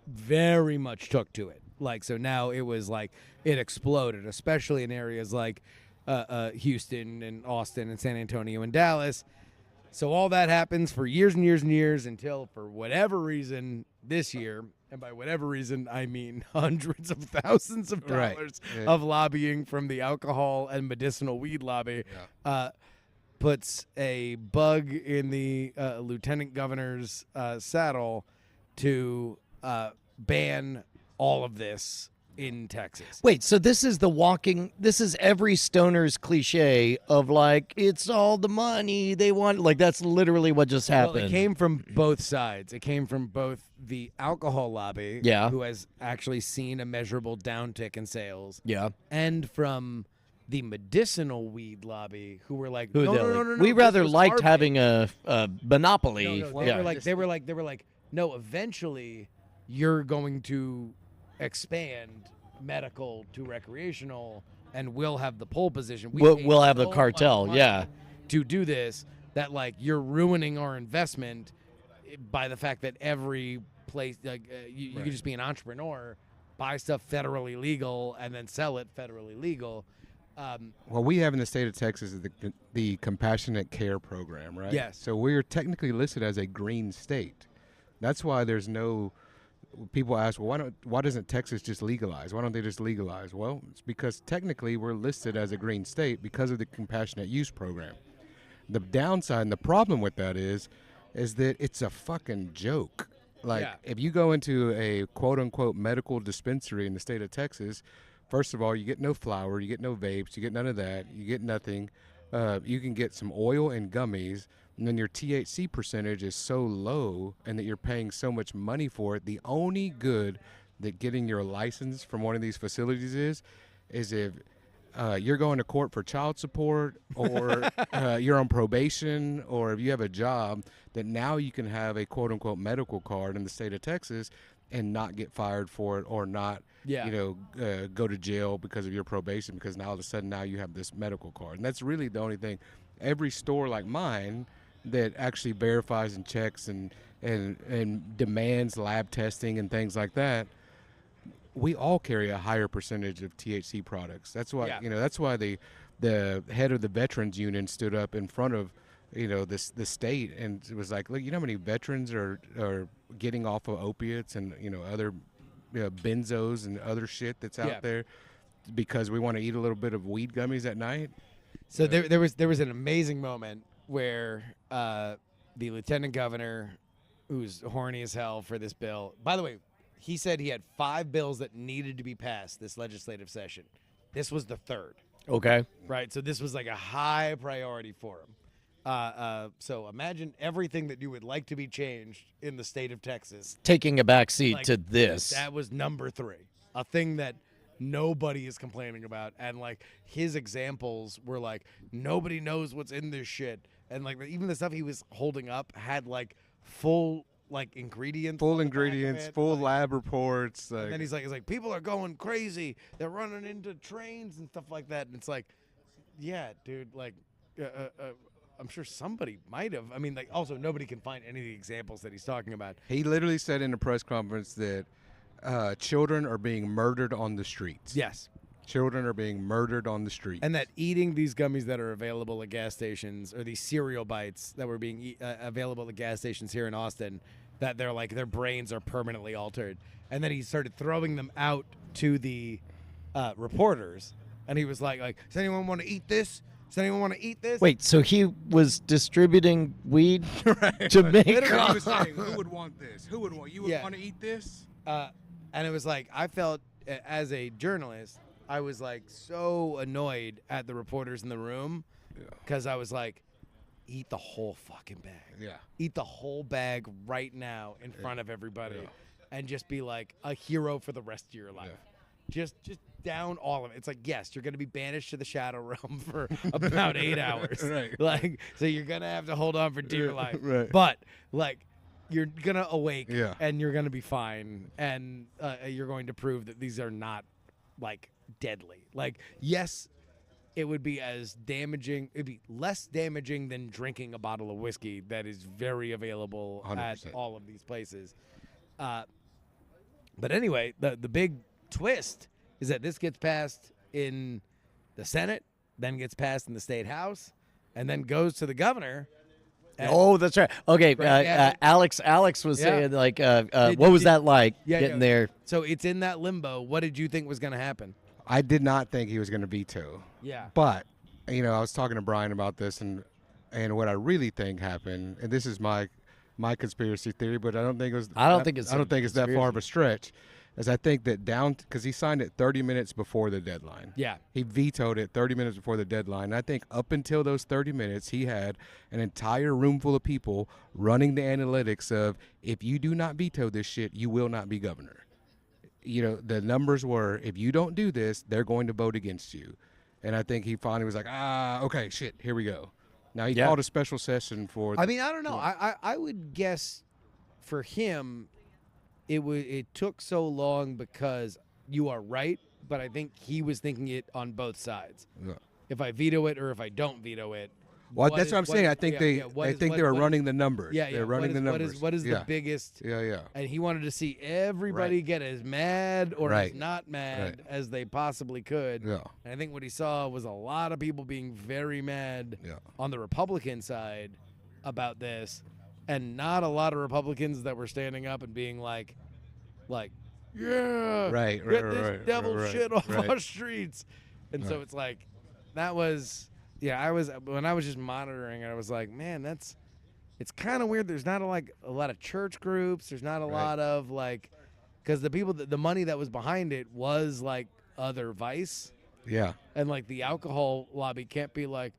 very much took to it. Like, so now it was like it exploded, especially in areas like Houston and Austin and San Antonio and Dallas. So all that happens for years and years and years until, for whatever reason, this year, and by whatever reason, I mean hundreds of thousands of dollars of lobbying from the alcohol and medicinal weed lobby, puts a bug in the lieutenant governor's saddle to ban all of this in Texas. Wait, so this is every stoner's cliche of like, it's all the money they want. Like, that's literally what just happened. Well, it came from both sides. It came from both the alcohol lobby, who has actually seen a measurable downtick in sales, and from the medicinal weed lobby, who were like, no, we rather liked having a monopoly. They were like, no, eventually you're going to expand medical to recreational, and we'll have the pole position. We'll have the cartel, to do this. That like you're ruining our investment by the fact that every place, like you could just be an entrepreneur, buy stuff federally legal, and then sell it federally legal. What we have in the state of Texas is the Compassionate Care Program, right? Yes. So we're technically listed as a green state. That's why there's no. People ask, well, why doesn't Texas just legalize? Why don't they just legalize? Well, it's because technically we're listed as a green state because of the compassionate use program. The downside and the problem with that is that it's a fucking joke. Like, if you go into a quote-unquote medical dispensary in the state of Texas, first of all, you get no flour, you get no vapes, you get none of that, you get nothing. You can get some oil and gummies, and then your THC percentage is so low and that you're paying so much money for it. The only good that getting your license from one of these facilities is if you're going to court for child support, or you're on probation, or if you have a job, that now you can have a quote-unquote medical card in the state of Texas and not get fired for it, or not go to jail because of your probation, because now all of a sudden now you have this medical card. And that's really the only thing. Every store like mine that actually verifies and checks and demands lab testing and things like that, we all carry a higher percentage of THC products. That's why that's why the head of the veterans union stood up in front of the state and was like, look, you know how many veterans are getting off of opiates and other benzos and other shit that's out there because we want to eat a little bit of weed gummies at night. So there was an amazing moment where the lieutenant governor, who's horny as hell for this bill. By the way, he said he had 5 bills that needed to be passed this legislative session. This was the 3rd. Okay. Right. So this was like a high priority for him. So imagine everything that you would like to be changed in the state of Texas taking a back seat to this. That was number 3, a thing that nobody is complaining about. And like his examples were like, nobody knows what's in this shit. And like even the stuff he was holding up had like full ingredients, full lab reports. And then he's like, people are going crazy. They're running into trains and stuff like that. And it's like, yeah, dude, like, I'm sure somebody might have. I mean, like, also nobody can find any of the examples that he's talking about. He literally said in a press conference that children are being murdered on the streets. Yes. Children are being murdered on the streets. And that eating these gummies that are available at gas stations, or these cereal bites that were being available at gas stations here in Austin, that they're like, their brains are permanently altered. And then he started throwing them out to the reporters. And he was like, does anyone want to eat this? Does anyone want to eat this? Wait, so he was distributing weed to make? He was saying, who would want this? Who would want? You would want to eat this? And it was like, I felt as a journalist, I was like so annoyed at the reporters in the room because I was like, eat the whole fucking bag. Yeah. Eat the whole bag right now in front of everybody and just be like a hero for the rest of your life. Just down all of it. It's like, yes, you're going to be banished to the shadow realm for about 8 hours. Right. Like, so you're going to have to hold on for dear life. Right. But, like, you're going to awake Yeah. and you're going to be fine. And you're going to prove that these are not, like, deadly. Like, yes, it would be as damaging. It'd be less damaging than drinking a bottle of whiskey that is very available at 100%. all of these places. But anyway, the big twist is that this gets passed in the Senate, then gets passed in the state house, and then goes to the governor. And Oh, that's right. Okay, yeah. Alex was Yeah. saying, like, what was that like getting there? So it's in that limbo. What did you think was going to happen? I did not think he was going to veto. Yeah. But, I was talking to Brian about this, and what I really think happened, and this is my conspiracy theory, but I don't think it was. I don't think it's I a don't think it's that far of conspiracy. a stretch. Is I think that because he signed it 30 minutes before the deadline. Yeah. He vetoed it 30 minutes before the deadline. And I think up until those 30 minutes, he had an entire room full of people running the analytics of, if you do not veto this shit, you will not be governor. The numbers were, if you don't do this, they're going to vote against you. And I think he finally was like, okay, shit, here we go. Now, he called a special session for. I mean, I don't know. I would guess for him, it took so long because you are right, but I think he was thinking it on both sides. Yeah. If I veto it or if I don't veto it. Well, that's what I'm saying. I think they were running the numbers. Yeah, They're running the numbers. What is the biggest? Yeah. And he wanted to see everybody get as mad or as Right. not mad Right. as they possibly could. Yeah. And I think what he saw was a lot of people being very mad Yeah. on the Republican side about this, and not a lot of Republicans that were standing up and being like, yeah, Right, get right, this right, devil right, shit off right. our streets. And so Right. it's like, that was, when I was just monitoring it, I was like, man, it's kind of weird. There's not a lot of church groups. There's not a lot of because the people, the money that was behind it was like other vice. Yeah. And like the alcohol lobby can't be like,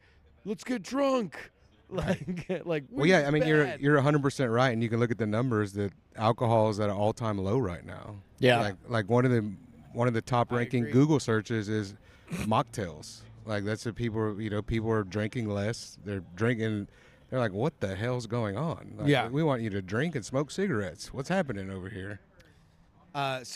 let's get drunk. Well, yeah. I mean, you're 100% right, and you can look at the numbers that alcohol is at an all-time low right now. Yeah. Like one of the top-ranking agree. Google searches is mocktails. Like that's what people are drinking less. They're drinking. They're like, what the hell's going on? Like, Yeah. We want you to drink and smoke cigarettes. What's happening over here? But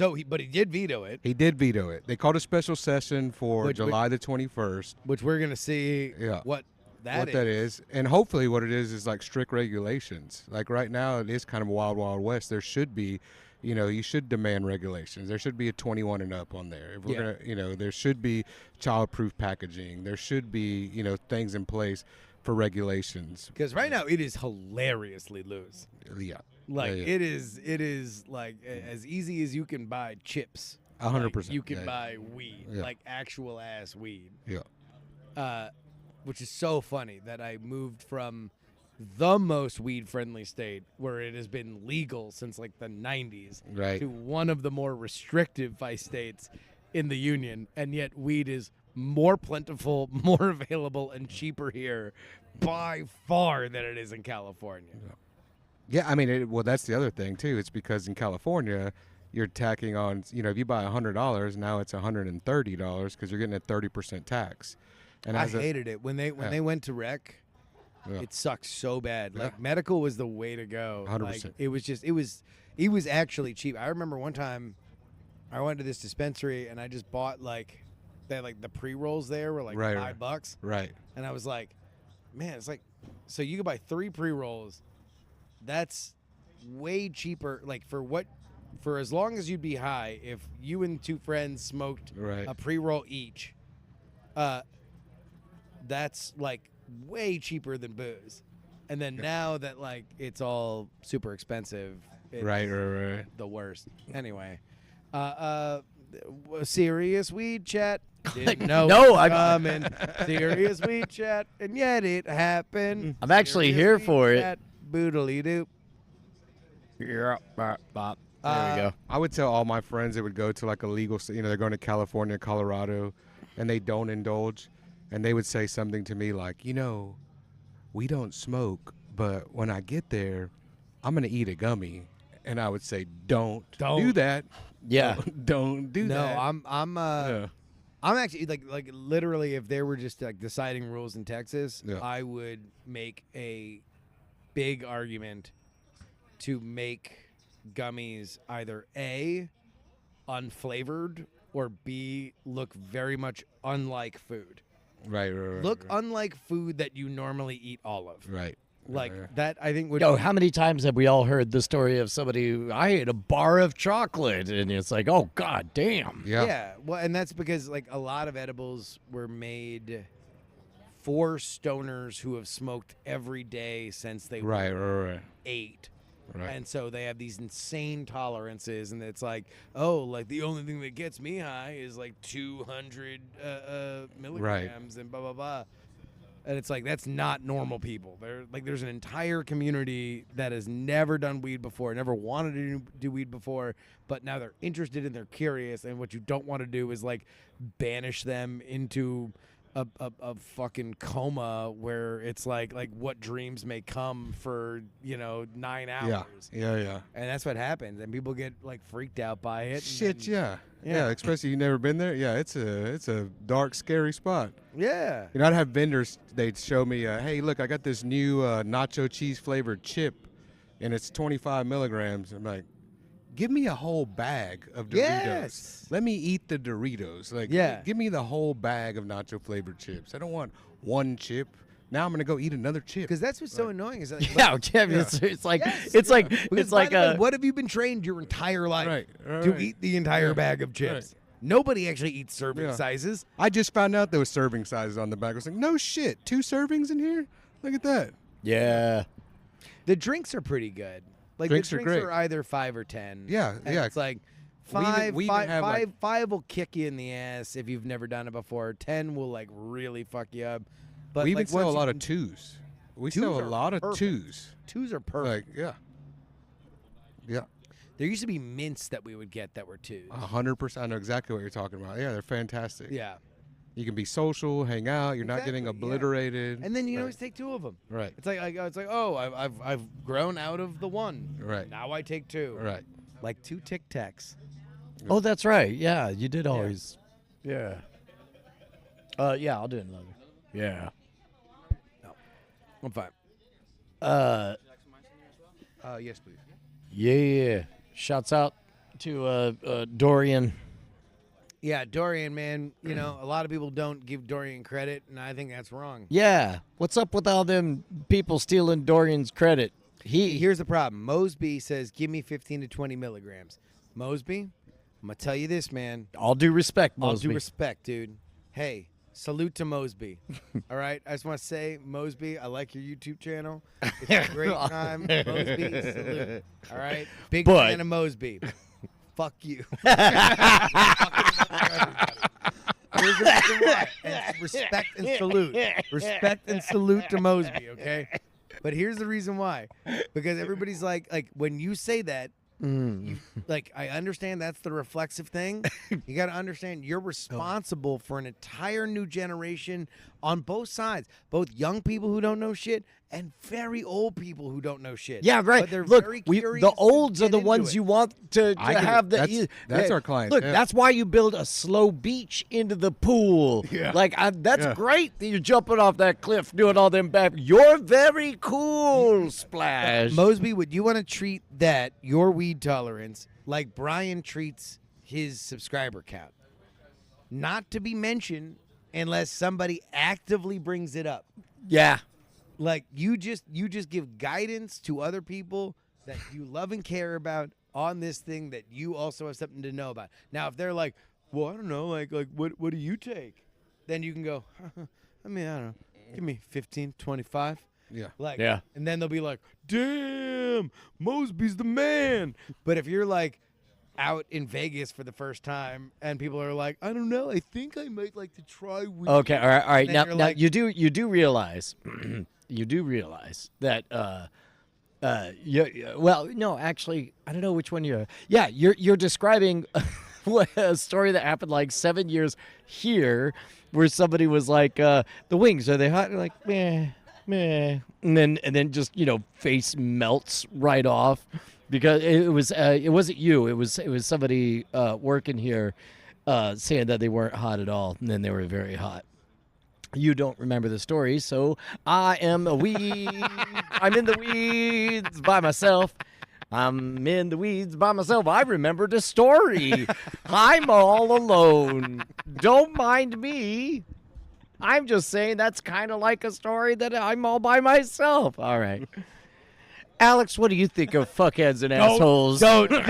he did veto it, He did veto it. They called a special session for Which- July the 21st. which we're gonna see Yeah. what That is, and hopefully what it is like strict regulations. Like right now, it is kind of a wild, wild west. There should be, you should demand regulations. There should be a 21 and up on there. If we're gonna, there should be child-proof packaging. There should be, things in place for regulations. Because right now it is hilariously loose. Yeah, Like yeah. it is like as easy as you can buy chips. 100%. You can Yeah. buy weed, Yeah. like actual ass weed. Yeah. Which is so funny that I moved from the most weed-friendly state, where it has been legal since like the 90s, Right. to one of the more restrictive vice states in the union, and yet weed is more plentiful, more available, and cheaper here by far than it is in California. Yeah, I mean, well, that's the other thing too. It's because in California, you're tacking on, if you buy $100, now it's $130 because you're getting a 30% tax. And I as a- hated it when they went to rec. Yeah. It sucked so bad. Yeah. Like medical was the way to go. 100%. Like, it was actually cheap. I remember one time I went to this dispensary and I just bought they had the pre-rolls there were like Right, $5, Right. and I was like, man, it's like, so you could buy 3 pre-rolls. That's way cheaper. Like for as long as you'd be high, if you and 2 friends smoked Right. a pre-roll each, that's like way cheaper than booze. And then now that it's all super expensive, it's Right. the worst. Anyway, serious weed chat. Didn't know No, it was I'm- coming. Serious weed chat, and yet it happened. I'm actually Serious here weed for it. chat, Boodly doop. Yeah, bop. There we go. I would tell all my friends that would go to like a legal, they're going to California, Colorado, and they don't indulge, and they would say something to me like, we don't smoke, but when I get there, I'm going to eat a gummy. And I would say, don't do that. Yeah. Don't do No, that. I'm actually like literally, if there were just like deciding rules in Texas, Yeah. I would make a big argument to make gummies either A, unflavored, or B, look very much unlike food. Right. Look unlike food that you normally eat all of. Right. Like that, I think would. Yo, how many times have we all heard the story of somebody who, I ate a bar of chocolate, and it's like, oh, god damn. Yeah. Well, and that's because like a lot of edibles were made for stoners who have smoked every day since they Right. were Right. 8. Right. And so they have these insane tolerances, and it's like, oh, like the only thing that gets me high is like 200 milligrams and blah blah blah. And it's like, that's not normal people. There's an entire community that has never done weed before, never wanted to do weed before, but now they're interested and they're curious. And what you don't want to do is like banish them into a fucking coma where it's like what dreams may come for 9 hours. Yeah. And that's what happens, and people get like freaked out by it. Shit. And, Yeah. Especially you never been there. Yeah. It's a dark, scary spot. yeah. I'd have vendors. They'd show me, hey, look, I got this new nacho cheese flavored chip, and it's 25 milligrams. I'm like, give me a whole bag of Doritos. Yes. Let me eat the Doritos. Like, Yeah. give me the whole bag of nacho flavored chips. I don't want one chip. Now I'm gonna go eat another chip. Because that's what's so annoying is that, Yeah, it's like Yes. it's like Because it's by like the way, what have you been trained your entire life Right, to right. eat the entire Yeah, bag of chips? right. Nobody actually eats serving Yeah. sizes. I just found out there was serving sizes on the back. I was like, no shit, 2 servings in here? Look at that. yeah. The drinks are pretty good. Like Drinks the are drinks great. are either 5 or 10. Yeah, And yeah. It's like We even- five, we even five, have, like- five, 5 will kick you in the ass if you've never done it before. 10 will like really fuck you up. But We even like, sell a once you lot of can- 2s. We Twos sell a are lot of perfect. 2s. 2s are perfect. Like, yeah. Yeah. There used to be mints that we would get that were 2s. 100%. I know exactly what you're talking about. Yeah, they're fantastic. Yeah. You can be social, hang out. You're not getting Exactly, yeah. obliterated. And then you right. always take 2 of them. Right. It's like oh, I've grown out of the 1. Right. Now I take 2. Right. Like 2 Tic Tacs. Oh, that's right. Yeah, you did always. Yeah. Yeah, I'll do another. Yeah. I'm fine. Yes, please. Yeah. Shouts out to Dorian. Yeah, Dorian, man. You know, a lot of people don't give Dorian credit, and I think that's wrong. Yeah. What's up with all them people stealing Dorian's credit? Here's the problem. Mosby says, give me 15 to 20 milligrams. Mosby, I'm going to tell you this, man. All due respect, All Mosby. due respect, dude. Hey, salute to Mosby. All right? I just want to say, Mosby, I like your YouTube channel. It's a great time. Mosby, salute. All right? Big But- fan of Mosby. Fuck you. Here's the reason why. And respect and salute. Respect and salute to Mosby, okay? But here's the reason why. Because everybody's like when you say that, you, like I understand that's the reflexive thing. You got to understand you're responsible for an entire new generation on both sides, both young people who don't know shit and very old people who don't know shit. Yeah, right. But they're Look, very the curious to olds are get the into ones it. you want to I get have it. the. That's our clients, Look, yeah. that's why you build a slow beach into the pool. Yeah. Like that's Yeah. great that you're jumping off that cliff doing all them back. You're very cool, Splash. Mosby, would you want to treat that your weed tolerance like Brian treats his subscriber count? Not to be mentioned unless somebody actively brings it up. Yeah. Like you just give guidance to other people that you love and care about on this thing that you also have something to know about. Now, if they're like, well, I don't know, like what do you take? Then you can go, I mean, I don't know. Give me 15, 25. Yeah. Like, Yeah. And then they'll be like, damn, Mosby's the man. But if you're like out in Vegas for the first time and people are like, I don't know, I think I might like to try weed. Okay. All right. All right. And Now, then you're now like- you do realize you do realize that well, no, actually, I don't know which one you're. Yeah, you're describing a story that happened like 7 years here, where somebody was like, "The wings, are they hot?" And you're like, meh, meh, and then just face melts right off, because it wasn't you. It was somebody working here saying that they weren't hot at all, and then they were very hot. You don't remember the story, so I am a weed. I'm in the weeds by myself. I'm in the weeds by myself. I remember the story. I'm all alone. Don't mind me. I'm just saying that's kind of like a story that I'm all by myself. All right. Alex, what do you think of fuckheads and assholes? Don't. You're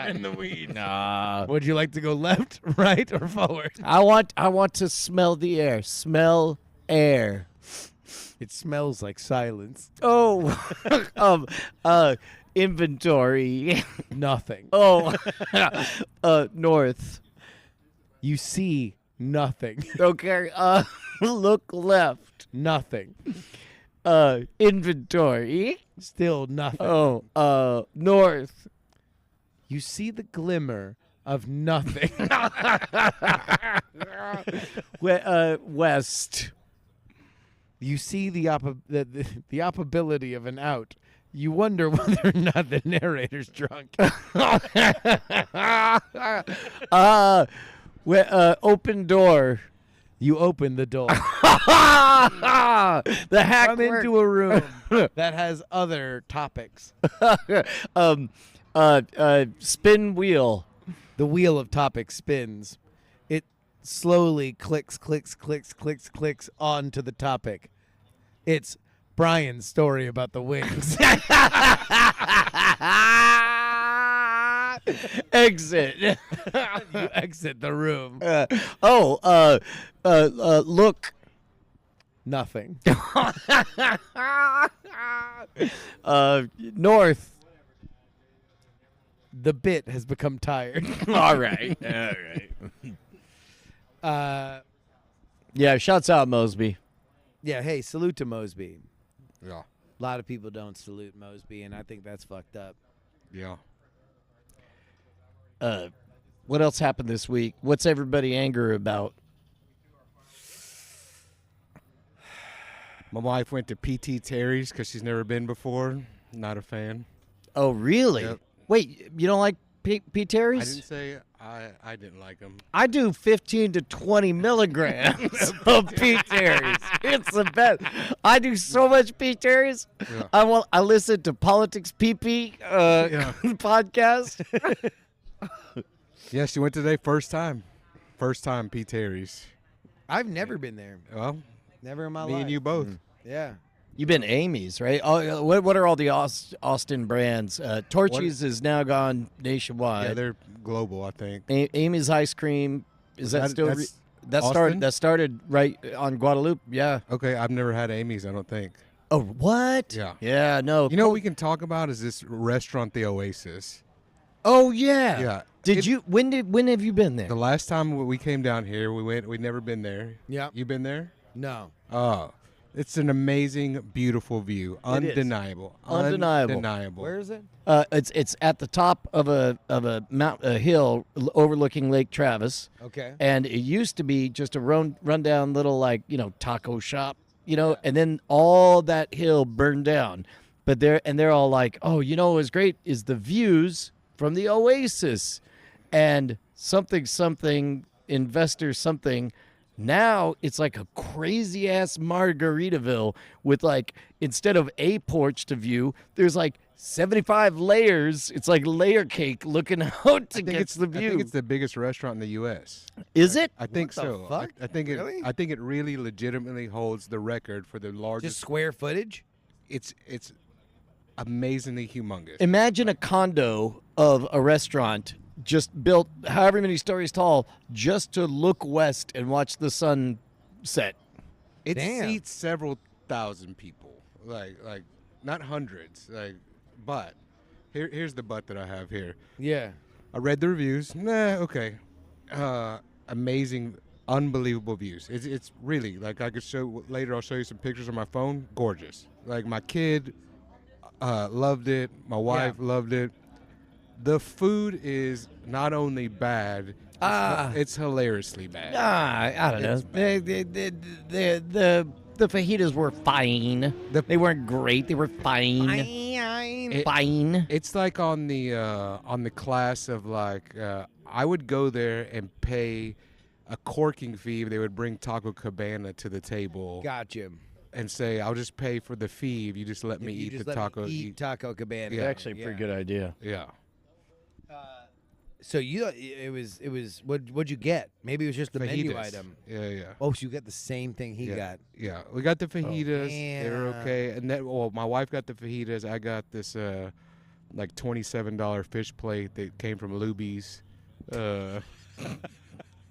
in the weeds. Nah. Would you like to go left, right, or forward? I want to smell the air. Smell air. It smells like silence. Oh, inventory. Nothing. Oh, north. You see nothing. Okay. Look left. Nothing. Inventory. Still nothing. Oh, north. You see the glimmer of nothing. West. You see the oppability of an out. You wonder whether or not the narrator's drunk. Open door. You open the door. The hack. Come into a room that has other topics. Spin wheel. The wheel of topics spins. It slowly clicks onto the topic. It's Brian's story about the wings. Exit. You exit the room. Look. Nothing. North. The bit has become tired. All right. Yeah, shouts out Mosby. Yeah, hey, salute to Mosby. Yeah. A lot of people don't salute Mosby, and I think that's fucked up. Yeah. What else happened this week? What's everybody angry about? My wife went to PT Terry's because she's never been before. Not a fan. Oh, really? Yep. Wait, you don't like P. Terry's? I didn't say I didn't like them. I do 15 to 20 milligrams of P. Terry's. It's the best. I do so much P. Terry's. Yeah. I listen to Politics PP podcast. Yeah, she went today first time. First time P. Terry's. I've never been there. Well, Never in my me life. and you both. Yeah. You've been Amy's, right? Oh, what are all the Austin brands? Torchy's is now gone nationwide. Yeah, they're global, I think. Amy's ice cream is that still? that's That Austin? started right on Guadalupe. Yeah. Okay, I've never had Amy's, I don't think. Oh, what? Yeah. Yeah. No. You know what we can talk about is this restaurant, the Oasis. Oh yeah. Yeah. When have you been there? The last time we came down here, we'd never been there. Yeah. You been there? No. Oh, it's an amazing, beautiful view. It is. Undeniable. Undeniable. Undeniable. Where is it? It's at the top of a hill overlooking Lake Travis, Okay. and it used to be just a rundown little taco shop, and then all that hill burned down. But they're all like, oh, what was great is the views from the Oasis, and something investor something. Now it's like a crazy ass Margaritaville with instead of a porch to view, there's 75 layers. It's like layer cake looking out to get the view. I think it's the biggest restaurant in the U.S. Is it? I think What the so. fuck? I think Really? I think it really legitimately holds the record for the largest. Just square footage? It's amazingly humongous. Imagine a condo of a restaurant just built however many stories tall just to look west and watch the sun set. It Damn. seats several thousand people, like not hundreds, but here's the but that I have here. Yeah. I read the reviews. Okay. Amazing, unbelievable views. It's really I could show later. I'll show you some pictures on my phone. Gorgeous. My kid loved it. My wife loved it. The food is not only bad, it's hilariously bad. I don't know. The fajitas were fine. They weren't great. They were fine. It- Fine. It's like on the class of like I would go there and pay a corking fee if they would bring Taco Cabana to the table Gotcha. and say I'll just pay for the fee if you just let me You eat just the let me taco. eat Taco Cabana. Yeah. Actually, a pretty good idea. Yeah. So it was what'd you get? Maybe it was just the menu Fajitas. item. Yeah. Oh, so you got the same thing he Yeah. got. Yeah, we got the fajitas. They were damn. okay, and then my wife got the fajitas. I got this like $27 fish plate that came from Luby's.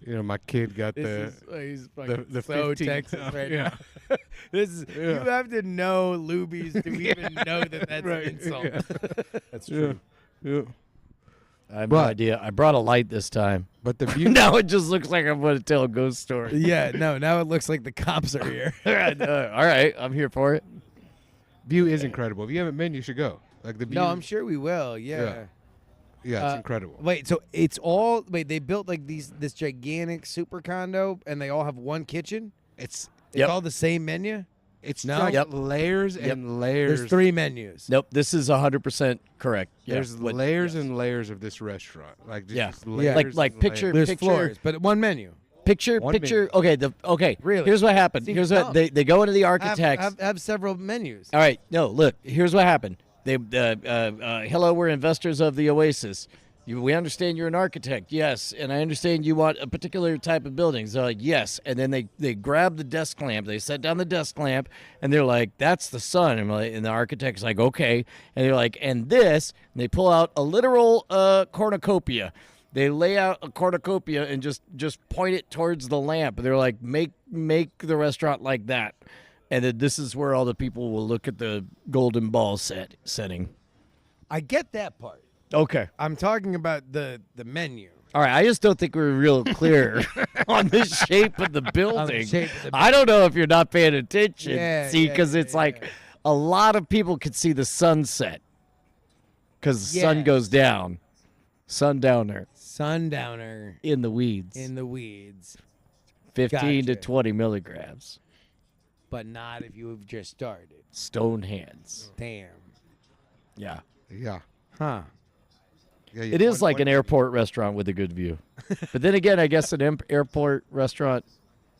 My kid got He's fucking the so 15 Texas right yeah. now. This is Yeah. you have to know Luby's to even know that that's Right, an insult. yeah. That's Yeah. I have no But- idea. I brought a light this time. But the view. Now it just looks like I'm going to tell a ghost story. Yeah, no, now it looks like the cops are here. All right, I'm here for it. View is incredible. If you haven't been, you should go. Like the view. No, I'm sure we will. Yeah. Yeah, it's incredible. Wait, so they built like this gigantic super condo and they all have one kitchen? It's It's all the same menu? No? like Yep. layers and layers. There's 3 menus. Nope, this is 100% correct. Yeah, There's what- layers yes. and layers of this restaurant. Like just Yeah. layers Like and picture- layers. There's floors, but one menu. Picture. One Okay, Really? Here's what happened. Seems Here's what dumb. they go into the architects. Have several menus. All right, no, look. Here's what happened. They hello, we're investors of the Oasis. We understand you're an architect, yes, and I understand you want a particular type of buildings. They're like, yes, and then they grab the desk lamp. They set down the desk lamp, and they're like, that's the sun. And the architect's like, okay, and they're like, and this. And they pull out a literal cornucopia. They lay out a cornucopia and just point it towards the lamp. And they're like, make the restaurant like that. And then this is where all the people will look at the golden ball setting. I get that part. Okay. I'm talking about the menu. All right. I just don't think we're real clear on the shape of the building. shape of the I don't know if you're not paying attention. Yeah, See, yeah, because yeah, it's yeah. like a lot of people could see the sunset because the sun Yes. goes down. Sundowner Sundowner in the weeds. in the weeds, 15 to Gotcha. 20 milligrams. but not if you have just started. Stone hands. Damn. Yeah. Yeah. Huh. Yeah, It is like an airport restaurant with a good view. But then again, I guess an airport restaurant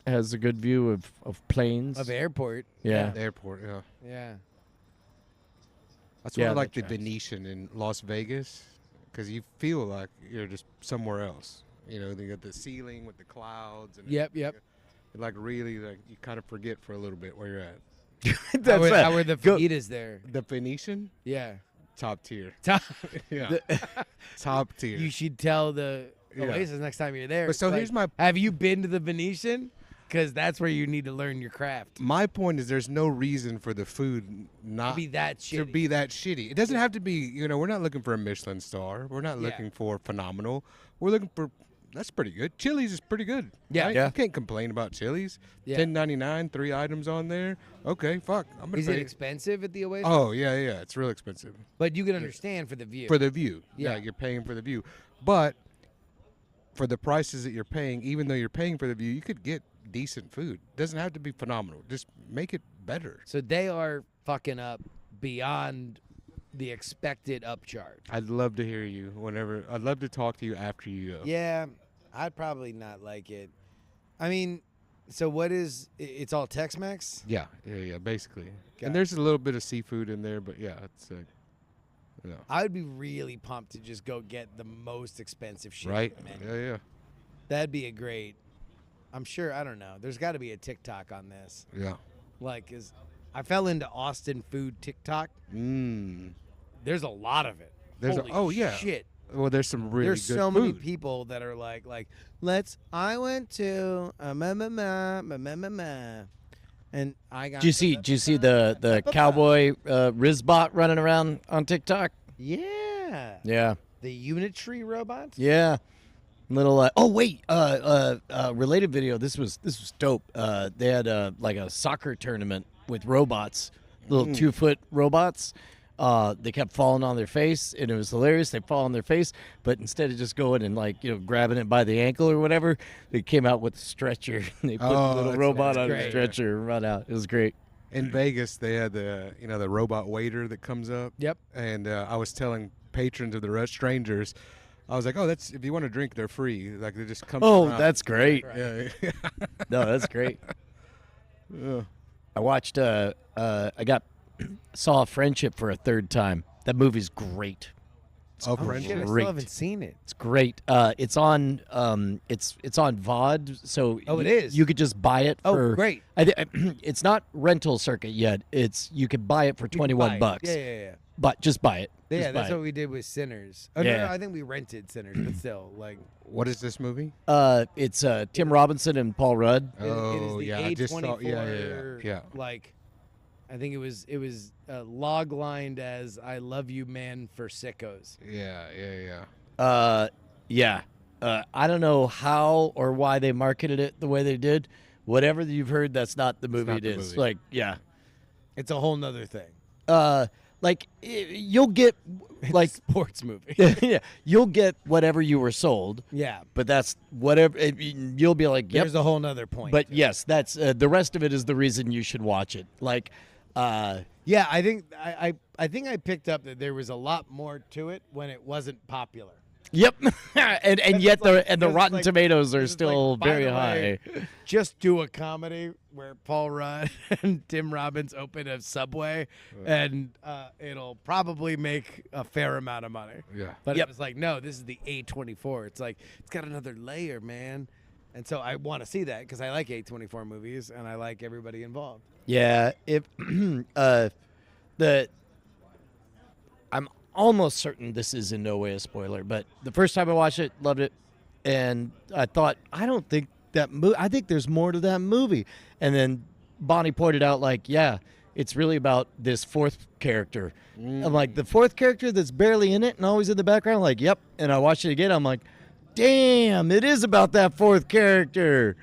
has a good view of planes. Of airport. Yeah. airport. Yeah. Yeah. That's Yeah, why I like that the tracks. Venetian in Las Vegas, because you feel like you're just somewhere else. They got the ceiling with the clouds. And Yep. like really, like you kind of forget for a little bit where you're at. That's it. How were the Go- fajitas there? The Venetian, Yeah. top tier. Top- Yeah, top tier. You should tell the Yeah. Oasis next time you're there. But so Like, here's my have you been to the Venetian? Because that's where you need to learn your craft. my point is there's no reason for the food not Be that to shitty. be that shitty. It doesn't have to be. We're not looking for a Michelin star. We're not Yeah. looking for phenomenal. We're looking for. That's pretty good. Chili's is pretty good. Yeah. right? Yeah. You can't complain about Chili's. Yeah. $10.99, 3 items on there. Okay, fuck. I'm gonna Is it pay. expensive at the Oasis? Oh yeah, it's real expensive But you can understand for the view. for the view. Yeah. You're paying for the view, but for the prices that you're paying, even though you're paying for the view, you could get decent food. Doesn't have to be phenomenal. Just make it better. So they are fucking up beyond the expected upcharge. I'd love to hear you whenever. I'd love to talk to you after you go. Yeah, I'd probably not like it. I mean, so what is? It's all Tex-Mex. Yeah, basically. Gotcha. And there's a little bit of seafood in there, but yeah, it's I would be really pumped to just go get the most expensive shit. right. Man. Yeah. That'd be a great. I'm sure. I don't know. There's got to be a TikTok on this. Yeah. Like, I fell into Austin food TikTok. There's a lot of it. Holy shit. Well, there's some really There's good so food. many people that are like, I went to and I got. Did you see the cowboy Rizbot running around on TikTok? Yeah. Yeah. The Unitary robots. Yeah. Little related video. This was dope. They had like a soccer tournament with robots, little 2-foot robots. They kept falling on their face, and it was hilarious. They fall on their face, but instead of just going and grabbing it by the ankle or whatever, they came out with a stretcher. And they put the little that's robot on a great. stretcher and run out. It was great. in Vegas, they had the robot waiter that comes up. Yep. And I was telling patrons of the strangers, I was like, oh, that's if you want a drink, they're free. Like they just come. Oh, around. that's great. Yeah. No, that's great. Yeah. I watched. Saw Friendship for a third time. That movie's great. Oh, Oh, Friendship. shit, I Great. still haven't seen it. It's great. It's on. It's on VOD. So Oh, it is? You could just buy it Oh, for. great. It's not rental circuit yet. You could buy it for You can $21 buy it. bucks. Yeah. But just buy it. Yeah, Just that's buy what it. we did with Sinners. Oh, Yeah. no, I think we rented Sinners, but still, like. What is this movie? It's Tim Robinson and Paul Rudd. It is Oh, the yeah, I just saw- A24, yeah. Like, I think it was log lined as "I love you, man" for sickos. Yeah. Yeah. I don't know how or why they marketed it the way they did. Whatever you've heard, that's not the movie not it the is. movie. Like, yeah. It's a whole nother thing. You'll get like Sports movie. yeah, you'll get whatever you were sold, Yeah, but that's whatever you'll be like, yep. there's a whole nother point. But to it. yes, that's the rest of it is the reason you should watch it. Like, Yeah, I think I think I picked up that there was a lot more to it when it wasn't popular. yep, and yet the it's Rotten like- Tomatoes are it's still like, by very the way, high. Just do a comedy where Paul Rudd and Tim Robbins open a Subway, and it'll probably make a fair amount of money. Yeah. But Yep. it was like, no, this is the A24. It's like it's got another layer, man. And so I want to see that because I like A24 movies and I like everybody involved. Yeah, if I'm almost certain this is in no way a spoiler, but the first time I watched it, loved it, and I thought, I don't think that movie. I think there's more to that movie. And then Bonnie pointed out, like, yeah, it's really about this fourth character. I'm like, the fourth character that's barely in it and always in the background. Like, yep. And I watched it again. I'm like, damn, it is about that fourth character.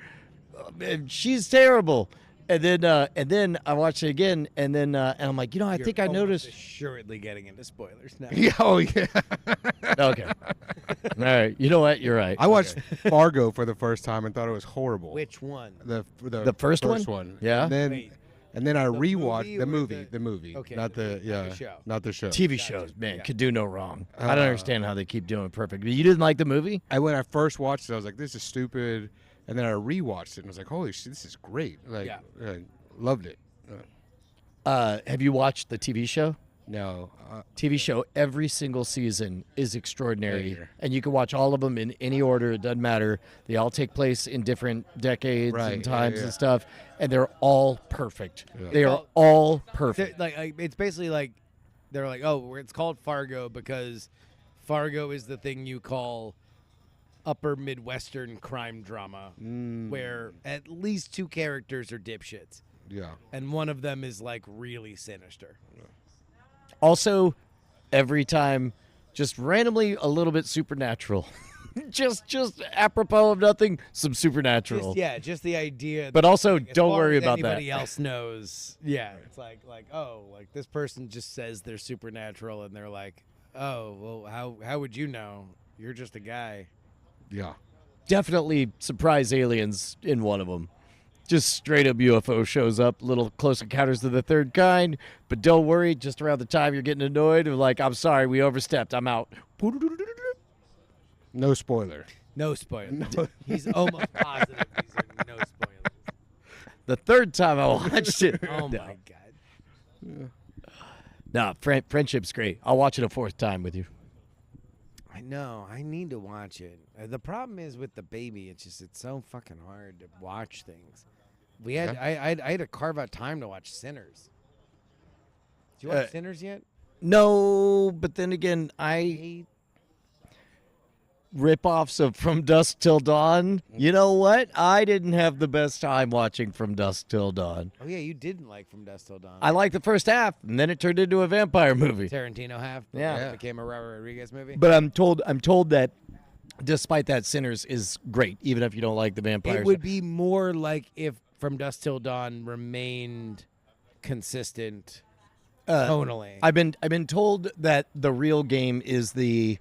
She's terrible. And then I watched it again, and I'm like, I You're think I almost noticed. assuredly getting into spoilers now. Yeah. Oh, yeah. Okay, all right. You know what? You're right. I watched Fargo for the first time and thought it was horrible. Which one? The first one? Yeah? And then I movie rewatched or the movie. the- The movie. Okay, Not the show. Not the show. TV shows, man, Yeah. could do no wrong. I don't understand how they keep doing it perfect. You didn't like the movie? When I first watched it, I was like, "This is stupid," and then I rewatched it and was like, "Holy shit, this is great!" Like, Yeah. loved it. Have you watched the TV show? No, TV show, every single season is extraordinary, Yeah. and you can watch all of them in any order. It doesn't matter. They all take place in different decades Right, and yeah, times yeah. and stuff, and they're all perfect. Yeah. They are Well, all perfect. Like it's basically like they're like, oh, it's called Fargo because Fargo is the thing you call upper Midwestern crime drama, where at least two characters are dipshits, yeah. and one of them is like really sinister. Also, every time, just randomly a little bit supernatural. just apropos of nothing, some supernatural. Just the idea. But also, as don't far worry as about that. anybody else knows. Yeah, it's like oh, like this person just says they're supernatural, and they're like, oh, well, how would you know? You're just a guy. Yeah. Definitely surprise aliens in one of them. Just straight up UFO shows up, little Close Encounters of the Third Kind. But don't worry, just around the time you're getting annoyed, and like, I'm sorry, we overstepped, I'm out. No spoiler. No spoilers. He's almost positive these are no spoilers. The third time I watched it. Oh no. my god. No, Friendship's great. I'll watch it a fourth time with you. I know. I need to watch it. The problem is with the baby. It's so fucking hard to watch things. We had I had to carve out time to watch Sinners. Did you watch Sinners yet? No, but then again, I rip-offs of From Dusk Till Dawn. You know what? I didn't have the best time watching From Dusk Till Dawn. Oh yeah, you didn't like From Dusk Till Dawn. I liked the first half, and then it turned into a vampire movie. Tarantino half. Yeah. It became a Robert Rodriguez movie. But I'm told that despite that, Sinners is great, even if you don't like the vampires. It would be more like if From Dusk Till Dawn remained consistent tonally. I've been told that the real game is the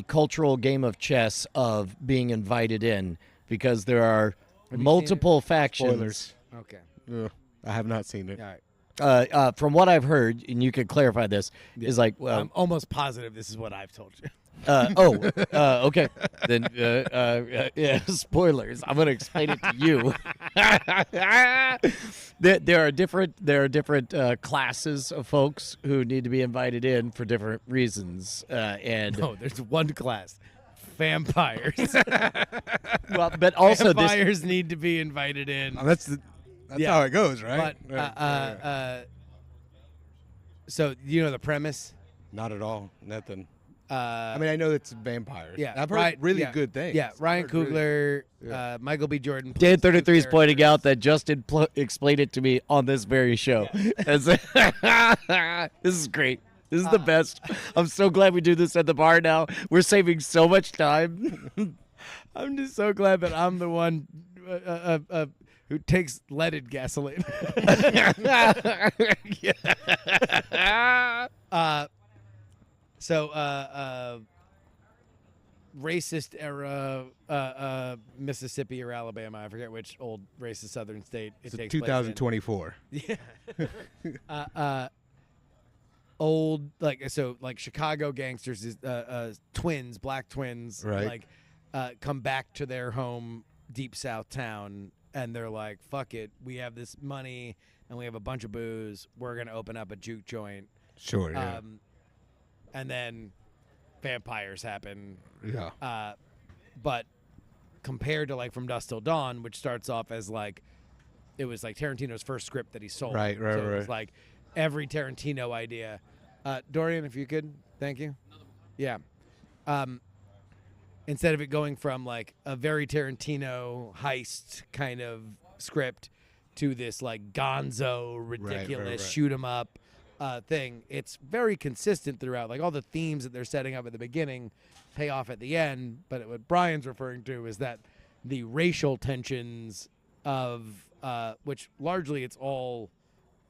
cultural game of chess of being invited in, because there are multiple factions. Spoilers. Okay. Yeah. I have not seen it. All right. From what I've heard, and you can clarify this, is like, I'm almost positive this is what I've told you. okay. Then, yeah, spoilers. I'm going to explain it to you. There are different classes of folks who need to be invited in for different reasons, and No, there's one class. Vampires. well, but also this. Vampires need to be invited in. Oh, that's Yeah. how it goes, right? But so you know the premise. Not at all. Nothing. I I mean, I know it's vampires. yeah, I've heard really good things. Yeah, Ryan I've heard Coogler, yeah. Michael B. Jordan. Dan plays two 33 is pointing out characters. that Justin explained it to me on this very show. This is great. This is the best. I'm so glad we do this at the bar now. We're saving so much time. I'm just so glad that I'm the one who takes leaded gasoline. So racist era Mississippi or Alabama, I forget which old racist southern state it So takes place in. 2024. Yeah. Old like Chicago gangsters is twins, black twins, Right. come back to their home deep south town and they're like, fuck it, we have this money and we have a bunch of booze, we're gonna open up a juke joint. Sure. Yeah. And then vampires happen. Yeah. But compared to like From Dusk Till Dawn, which starts off as like it was like Tarantino's first script that he sold. Right, So it was right. like every Tarantino idea. Dorian, if you could, thank you. Yeah. Instead of it going from like a very Tarantino heist kind of script to this like gonzo ridiculous right. shoot 'em up thing, it's very consistent throughout. Like all the themes that they're setting up at the beginning pay off at the end. But what Brian's referring to is that the racial tensions of which largely it's all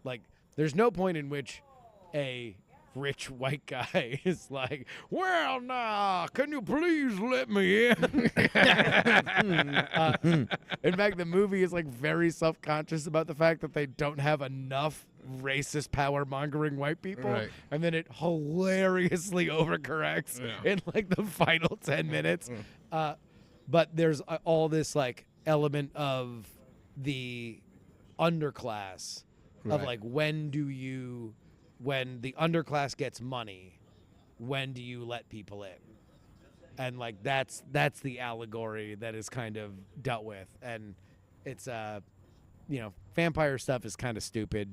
like there's no point in which a rich white guy is like, well, nah, can you please let me in? In fact, the movie is like very self-conscious about the fact that they don't have enough racist power-mongering white people, Right. and then it hilariously overcorrects in like the final 10 minutes. But there's all this like element of the underclass of Right. like when the underclass gets money, when do you let people in? And like that's the allegory that is kind of dealt with. And it's vampire stuff is kind of stupid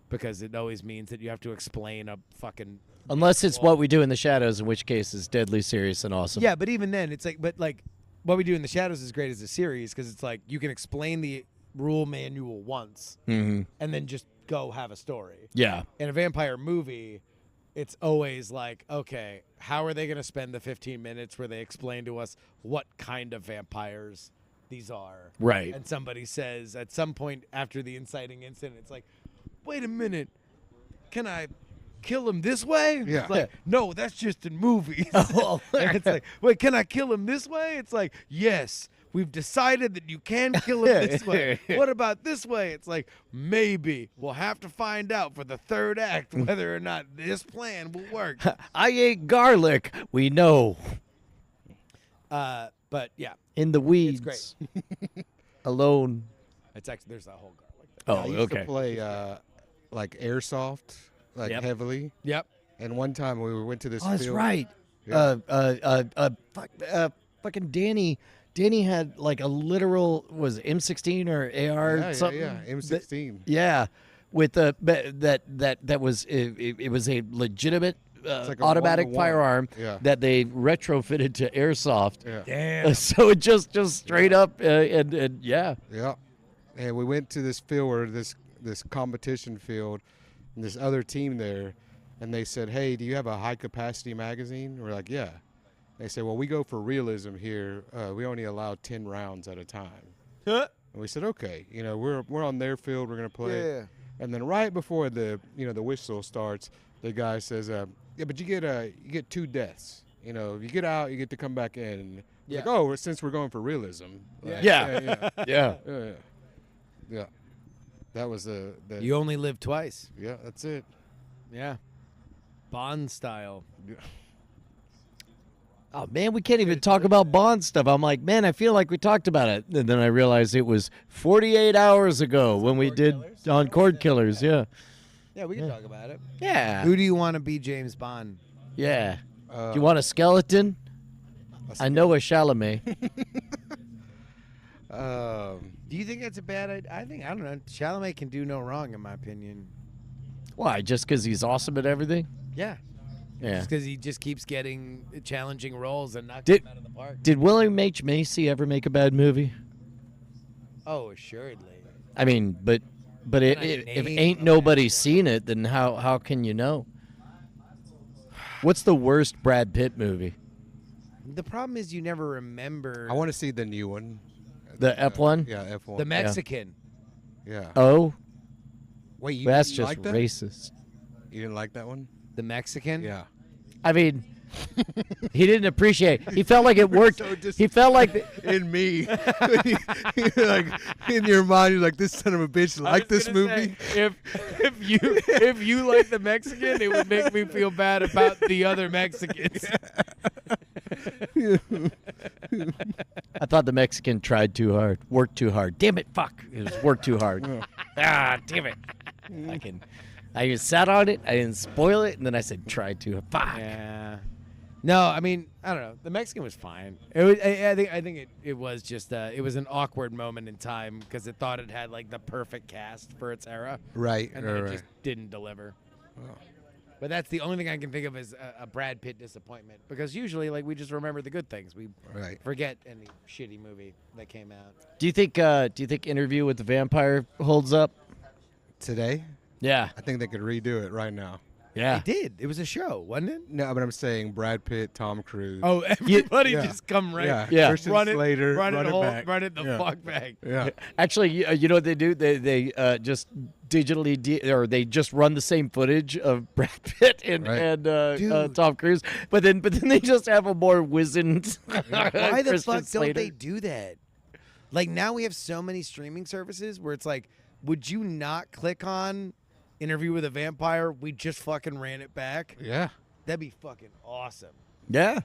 because it always means that you have to explain a fucking Unless it's What We Do in the Shadows, in which case it's deadly serious and awesome. Yeah, but even then it's like What We Do in the Shadows is great as a series because it's like you can explain the rule manual once Mm-hmm. and then just go have a story. Yeah. In a vampire movie, it's always like, okay, how are they going to spend the 15 minutes where they explain to us what kind of vampires these are? Right. And somebody says at some point after the inciting incident, it's like, wait a minute, can I kill him this way? Yeah. It's like, no, that's just in movies. Oh. And it's like, wait, can I kill him this way? It's like, yes. We've decided that you can kill him this way. What about this way? It's like, maybe. We'll have to find out for the third act whether or not this plan will work. I ate garlic. We know. But yeah, In the weeds. great. Alone. it's actually there's a whole garlic. Oh, I used okay. to play like airsoft, like Yep. heavily. Yep. And one time we went to this Oh, that's field. right. Yeah. Fucking Danny. Danny had like a literal was it M16 or AR Yeah, something. yeah, M16. Yeah, with the that was it was a legitimate like a automatic 1-to-1. firearm Yeah. that they retrofitted to airsoft. Yeah. Damn. So it just straight up and yeah. Yeah. And we went to this field where this competition field and this other team there, and they said, hey, do you have a high capacity magazine? We're like, yeah. They said, well, we go for realism here. We only allow 10 rounds at a time. Huh? And we said, okay, we're on their field, we're gonna play. Yeah. And then right before the whistle starts, the guy says, yeah, but you get 2 deaths. If you get out, you get to come back in. Yeah. Like, oh, since we're going for realism. Like, Yeah. yeah. Yeah. Yeah. Yeah. That was the You only live twice. yeah. That's it. Yeah. Bond style. Oh man, we can't even talk about Bond stuff. I'm like, man, I feel like we talked about it, and then I realized it was 48 hours ago when we did on Cord Killers. Yeah, Yeah, we can talk about it. yeah, Who do you want to be James Bond? yeah. Do you want a skeleton? I know a Chalamet. Do you think that's a bad idea? I don't know. Chalamet can do no wrong, in my opinion. Why? Just because he's awesome at everything? Yeah. Yeah. Just because he just keeps getting challenging roles and knocking Did- them out of the park. Did William H. Macy ever make a bad movie? Oh, assuredly. I mean, but if name ain't a nobody bad seen it, then how can you know? What's the worst Brad Pitt movie? The problem is you never remember I want to see the new one. The F1? Yeah, F1. the Mexican. Yeah. Oh, Wait, you that's didn't just like that? racist. You didn't like that one? The Mexican? Yeah. I mean, he didn't appreciate. He felt like it worked. He felt like in me, you're like in your mind, you're like, this son of a bitch like this movie. If you like the Mexican, it would make me feel bad about the other Mexicans. I thought the Mexican tried too hard, worked too hard. Damn it, fuck! It was worked too hard. Damn it! I just sat on it. I didn't spoil it, and then I said tried too hard. Fuck. Yeah. No, I mean, I don't know. The Mexican was fine. It was, I think it was just it was an awkward moment in time because it thought it had like the perfect cast for its era, Right. and then right. it just didn't deliver. But that's the only thing I can think of as a Brad Pitt disappointment because usually like we just remember the good things. We Right. forget any shitty movie that came out. Do you think Interview with the Vampire holds up? Today, Yeah. I think they could redo it right now. Yeah. It did. It was a show, wasn't it? No, but I'm saying Brad Pitt, Tom Cruise. Oh, everybody Yeah. just come right. yeah. Yeah. Christian Run it, Slater, run it, back. run it the Yeah. fuck back. Yeah. Actually, you know what they do? They just digitally or they just run the same footage of Brad Pitt and Right. Dude. Tom Cruise, but then they just have a more wizened. Why the Christian fuck don't Slater. they do that? Like now we have so many streaming services where it's like, would you not click on Interview with a Vampire? We just fucking ran it back. Yeah. That'd be fucking awesome. Yeah.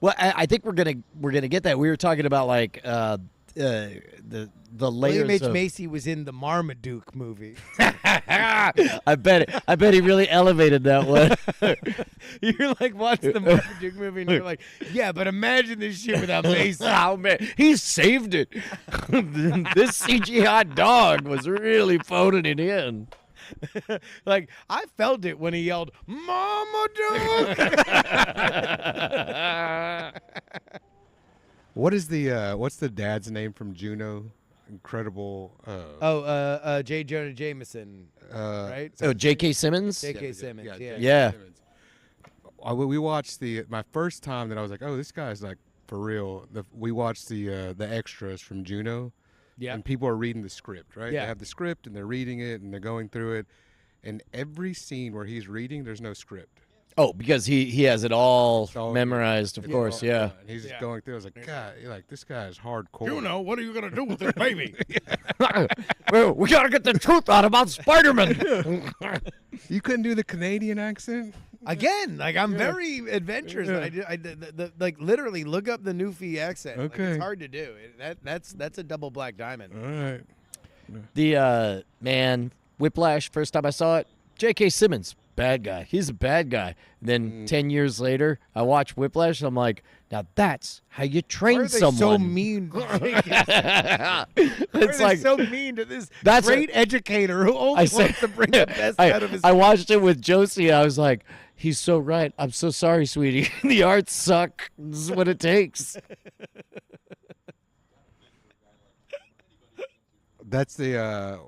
Well, I think we're gonna get that. We were talking about like the layers. William H. of, Macy was in the Marmaduke movie. I bet he really elevated that one. You're like watching the Marmaduke movie and you're like, yeah, but imagine this shit without Macy. Oh man, he saved it. This CGI dog was really phoning it in. Like I felt it when he yelled, Marmaduke. What's the dad's name from Juno? Incredible. J. Jonah Jameson, right? Oh, J.K. Simmons. J.K. Simmons, yeah. Yeah. We watched my first time that I was like, oh, this guy's like for real. We watched the extras from Juno. Yeah. And people are reading the script, right? Yeah. They have the script and they're reading it and they're going through it. And every scene where he's reading, there's no script. Oh, because he has it all So- memorized, of course. Yeah. And he's just Yeah. going through. I was like, God, you're like, this guy is hardcore. What are you gonna do with this baby? Well, we gotta get the truth out about Spider-Man. You couldn't do the Canadian accent? Again, like I'm very adventurous. Yeah. I like literally look up the Newfie accent. Like, Okay. it's hard to do. That's a double black diamond. All right. The man, Whiplash. First time I saw it, J.K. Simmons, bad guy. He's a bad guy. Then 10 years later, I watch Whiplash. And I'm like, now that's how you Why train are they someone. so mean? Why It's are they like so mean to this That's great educator who only wants to bring the best out of his. I watched it with Josie. I was like, he's so right. I'm so sorry, sweetie. The arts suck. This is what it takes. That's the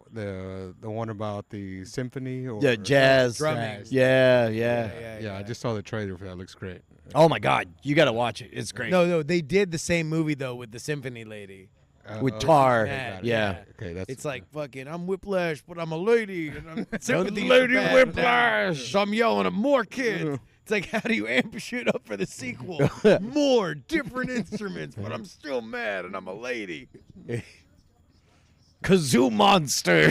one about the symphony or Yeah, jazz. drumming. Yeah. Yeah, I just saw the trailer for that. It looks great. Oh my God, you got to watch it. It's great. No, they did the same movie though with the symphony lady. With Tar. Mad, Yeah. Okay, that's It's like fucking. I'm Whiplash, but I'm a lady. And I'm sympathy Lady for bad Whiplash. now. So I'm yelling at more kids. It's like, how do you amp shit up for the sequel? More different instruments, but I'm still mad and I'm a lady. kazoo monster,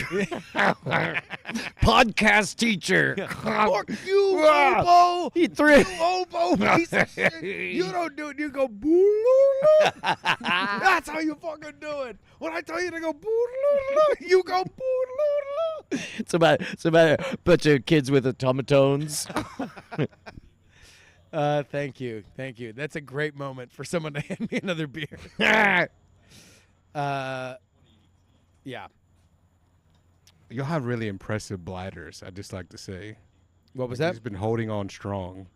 podcast teacher. Fuck you, Bobo. He threw. You oboe piece of shit. You don't do it. You go boo. That's how you fucking do it. When I tell you to go boo, you go boo. It's about a bunch of kids with automatones. Thank you. That's a great moment for someone to hand me another beer. Yeah. You'll have really impressive bladders, I'd just like to say. What was He's that? been holding on strong.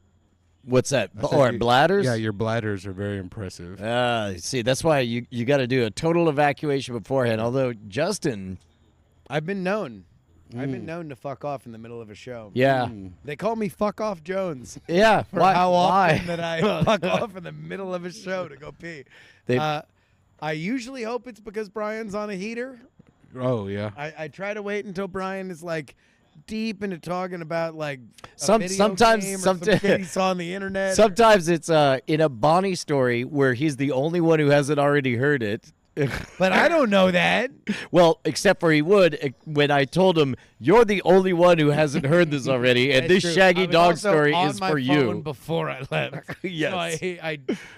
What's that? I said Or you- bladders? Yeah, your bladders are very impressive. See, that's why you got to do a total evacuation beforehand. Although Justin, I've been known. I've been known to fuck off in the middle of a show. yeah, They call me Fuck Off Jones. yeah. For Why? how often why? that I fuck off in the middle of a show to go pee. They- I usually hope it's because Brian's on a heater. Oh, yeah. I try to wait until Brian is like deep into talking about like a video sometimes game or some shit he saw on the internet. Sometimes it's in a Bonnie story where he's the only one who hasn't already heard it. But I don't know that. Well, except for he would when I told him you're the only one who hasn't heard this already, and That's this true. Shaggy I was Dog also story on is my for phone you. before I left. Yes. So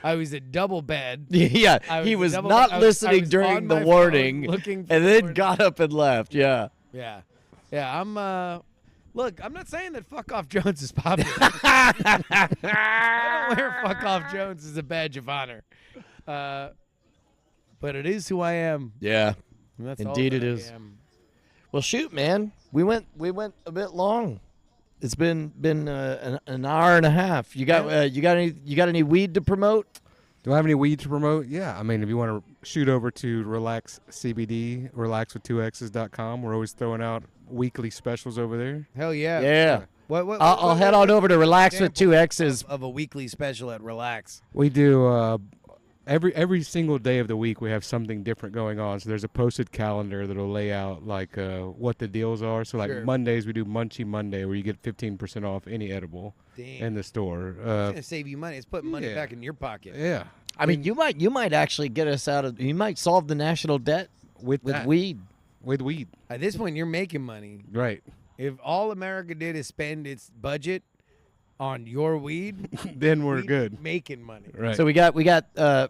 I was in double bed. Yeah, I he was was double- not I was listening on during the my phone warning, looking for and the then warning. got up and left. Yeah. Yeah. I'm look, I'm not saying that Fuck Off Jones is popular. I don't wear Fuck Off Jones as a badge of honor. But it is who I am. Yeah. And that's Indeed all it that I is. am. Well, shoot, man, we went a bit long. It's been an hour and a half. You got any weed to promote? Do I have any weed to promote? Yeah. I mean, if you want to shoot over to Relax CBD, relaxwith2x's.com. We're always throwing out weekly specials over there. Hell yeah. Yeah. I'll head on over to Relax with 2X's. of a weekly special at Relax. We do every single day of the week. We have something different going on. So there's a posted calendar that'll lay out like what the deals are. So like Sure. Mondays we do Munchie Monday, where you get 15% off any edible Damn. in the store. It's gonna save you money. It's putting money yeah. back in your pocket. Yeah, I mean, you might actually get us out of. You might solve the national debt with with that. weed. With weed, At this point, you're making money. right? If all America did is spend its budget on your weed, Then we're we'd good, be making money. right? So we got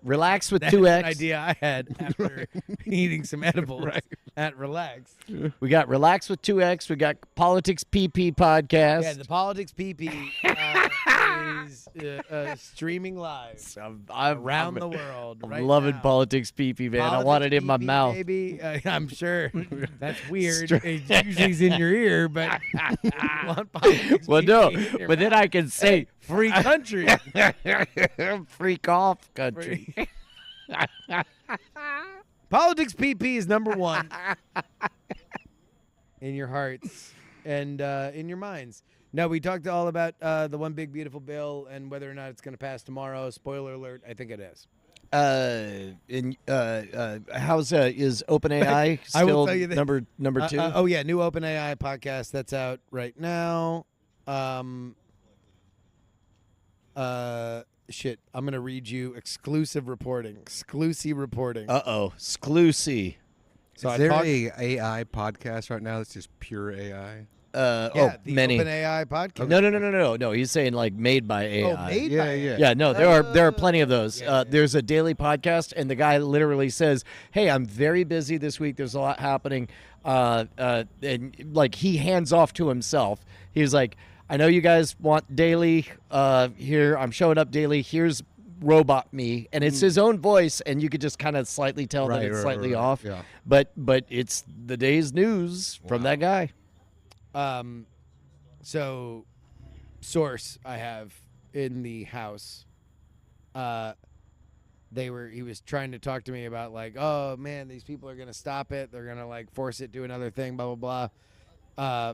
Relax with That's 2X. an idea I had after eating some edibles at Relax. We got Relax with 2X. We got Politics PP podcast. Yeah, the Politics PP is streaming live around the world. I'm right loving now. Politics PP, man. I want it in my PP, mouth. Baby. I'm sure that's weird. Straight- It usually is in your ear, but you want Politics Well, PP no, in your but then mouth. I can say Free country. freak off country. Politics PP is number one in your hearts and in your minds. No, we talked all about the one big beautiful bill and whether or not it's going to pass tomorrow. Spoiler alert: I think it is. How's is OpenAI I will still tell you this. number two? Oh yeah, new OpenAI podcast that's out right now. Shit, I'm gonna read you exclusive reporting. Exclusive. So Is I there talked- a AI podcast right now that's just pure AI? Yeah, the many. OpenAI podcast. No. He's saying like made by AI. Oh, made Yeah, by yeah. AI. Yeah, no, there are plenty of those. Yeah. There's a daily podcast, and the guy literally says, "Hey, I'm very busy this week. There's a lot happening," and like he hands off to himself. He's like, "I know you guys want daily. Here, I'm showing up daily. Here's robot me," and it's his own voice, and you could just kind of slightly tell that it's slightly off. Yeah. But it's the day's news from that guy. So, source I have in the house. He was trying to talk to me about like, oh man, these people are gonna stop it. They're gonna like force it to another thing. Blah blah blah.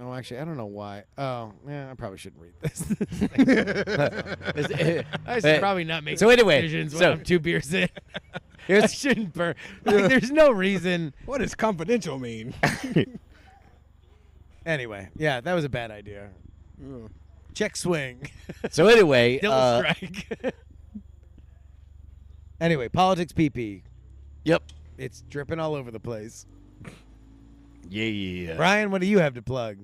Oh, actually, I don't know why. Oh, yeah, I probably shouldn't read this. I should probably not make So anyway, decisions when so- I'm 2 beers in. I Here's shouldn't burn. Like, there's no reason. What does confidential mean? Anyway, yeah, that was a bad idea. Check swing. so anyway. Still strike. Anyway, Politics PP. Yep. It's dripping all over the place. Yeah. Brian, what do you have to plug?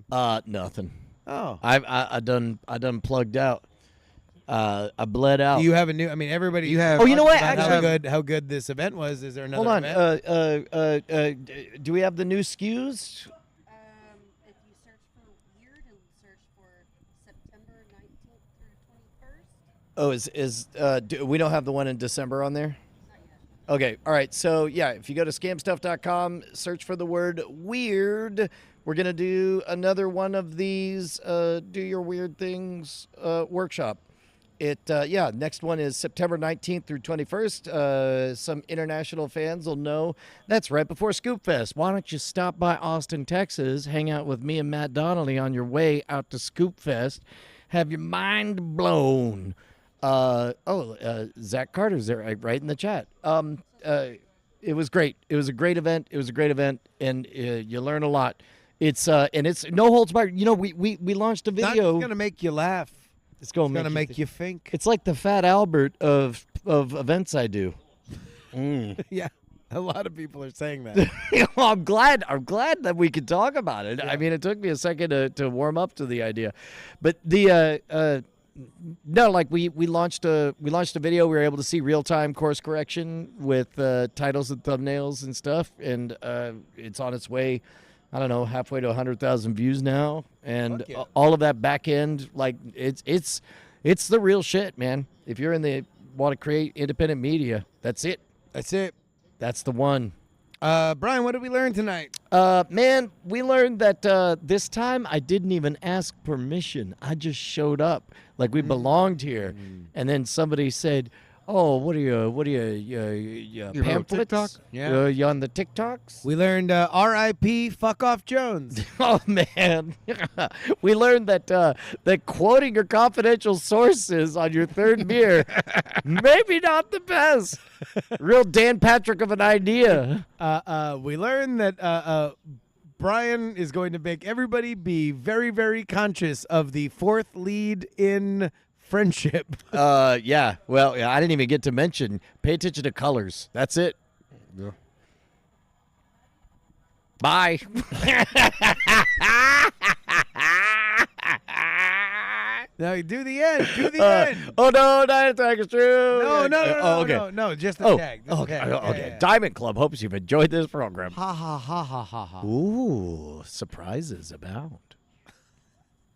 Nothing. Oh. I done plugged out. I bled out. Do you have a new? I mean, everybody. You have- Oh, you know what? About Actually, how good this event was. Is there another hold on. event? Do we have the new SKUs? If you search for weird and search for September 19th through 21st. Oh, we don't have the one in December on there? Okay, all right. So, yeah, if you go to scamstuff.com, search for the word weird. We're going to do another one of these do your weird things workshop. Next one is September 19th through 21st. Some international fans will know that's right before Scoop Fest. Why don't you stop by Austin, Texas, hang out with me and Matt Donnelly on your way out to Scoop Fest, have your mind blown. Zach Carter's there right in the chat. It was great. It was a great event. And you learn a lot. It's no holds barred. You know, we launched a video. It's gonna make you laugh. It's gonna make you think. It's like the Fat Albert of events I do. Yeah, a lot of people are saying that. Well, I'm glad that we could talk about it. Yeah. I mean, it took me a second to warm up to the idea, but the no, like we launched a video. We were able to see real time course correction with titles and thumbnails and stuff, and it's on its way. I don't know, halfway to 100,000 views now, and yeah. all of that back end, like it's the real shit, man. If you're want to create independent media, that's it. That's it. That's the one. Brian, what did we learn tonight? Man, we learned that this time I didn't even ask permission. I just showed up like we belonged here, and then somebody said, "Oh, what are you pamphlets? TikTok? Yeah. You on the TikToks?" We learned R.I.P. Fuck off Jones. Oh man, we learned that quoting your confidential sources on your third beer maybe not the best. Real Dan Patrick of an idea. We learned that Brian is going to make everybody be very, very conscious of the fourth lead in friendship. Yeah. Well, I didn't even get to mention. Pay attention to colors. That's it. Yeah. Bye. Now do the end. Do the end. Oh no, Night Attack is true. No, just the tag. Just the Okay. tag. Okay. Yeah. Diamond Club hopes you've enjoyed this program. Ha ha ha ha ha ha. Ooh, surprises abound.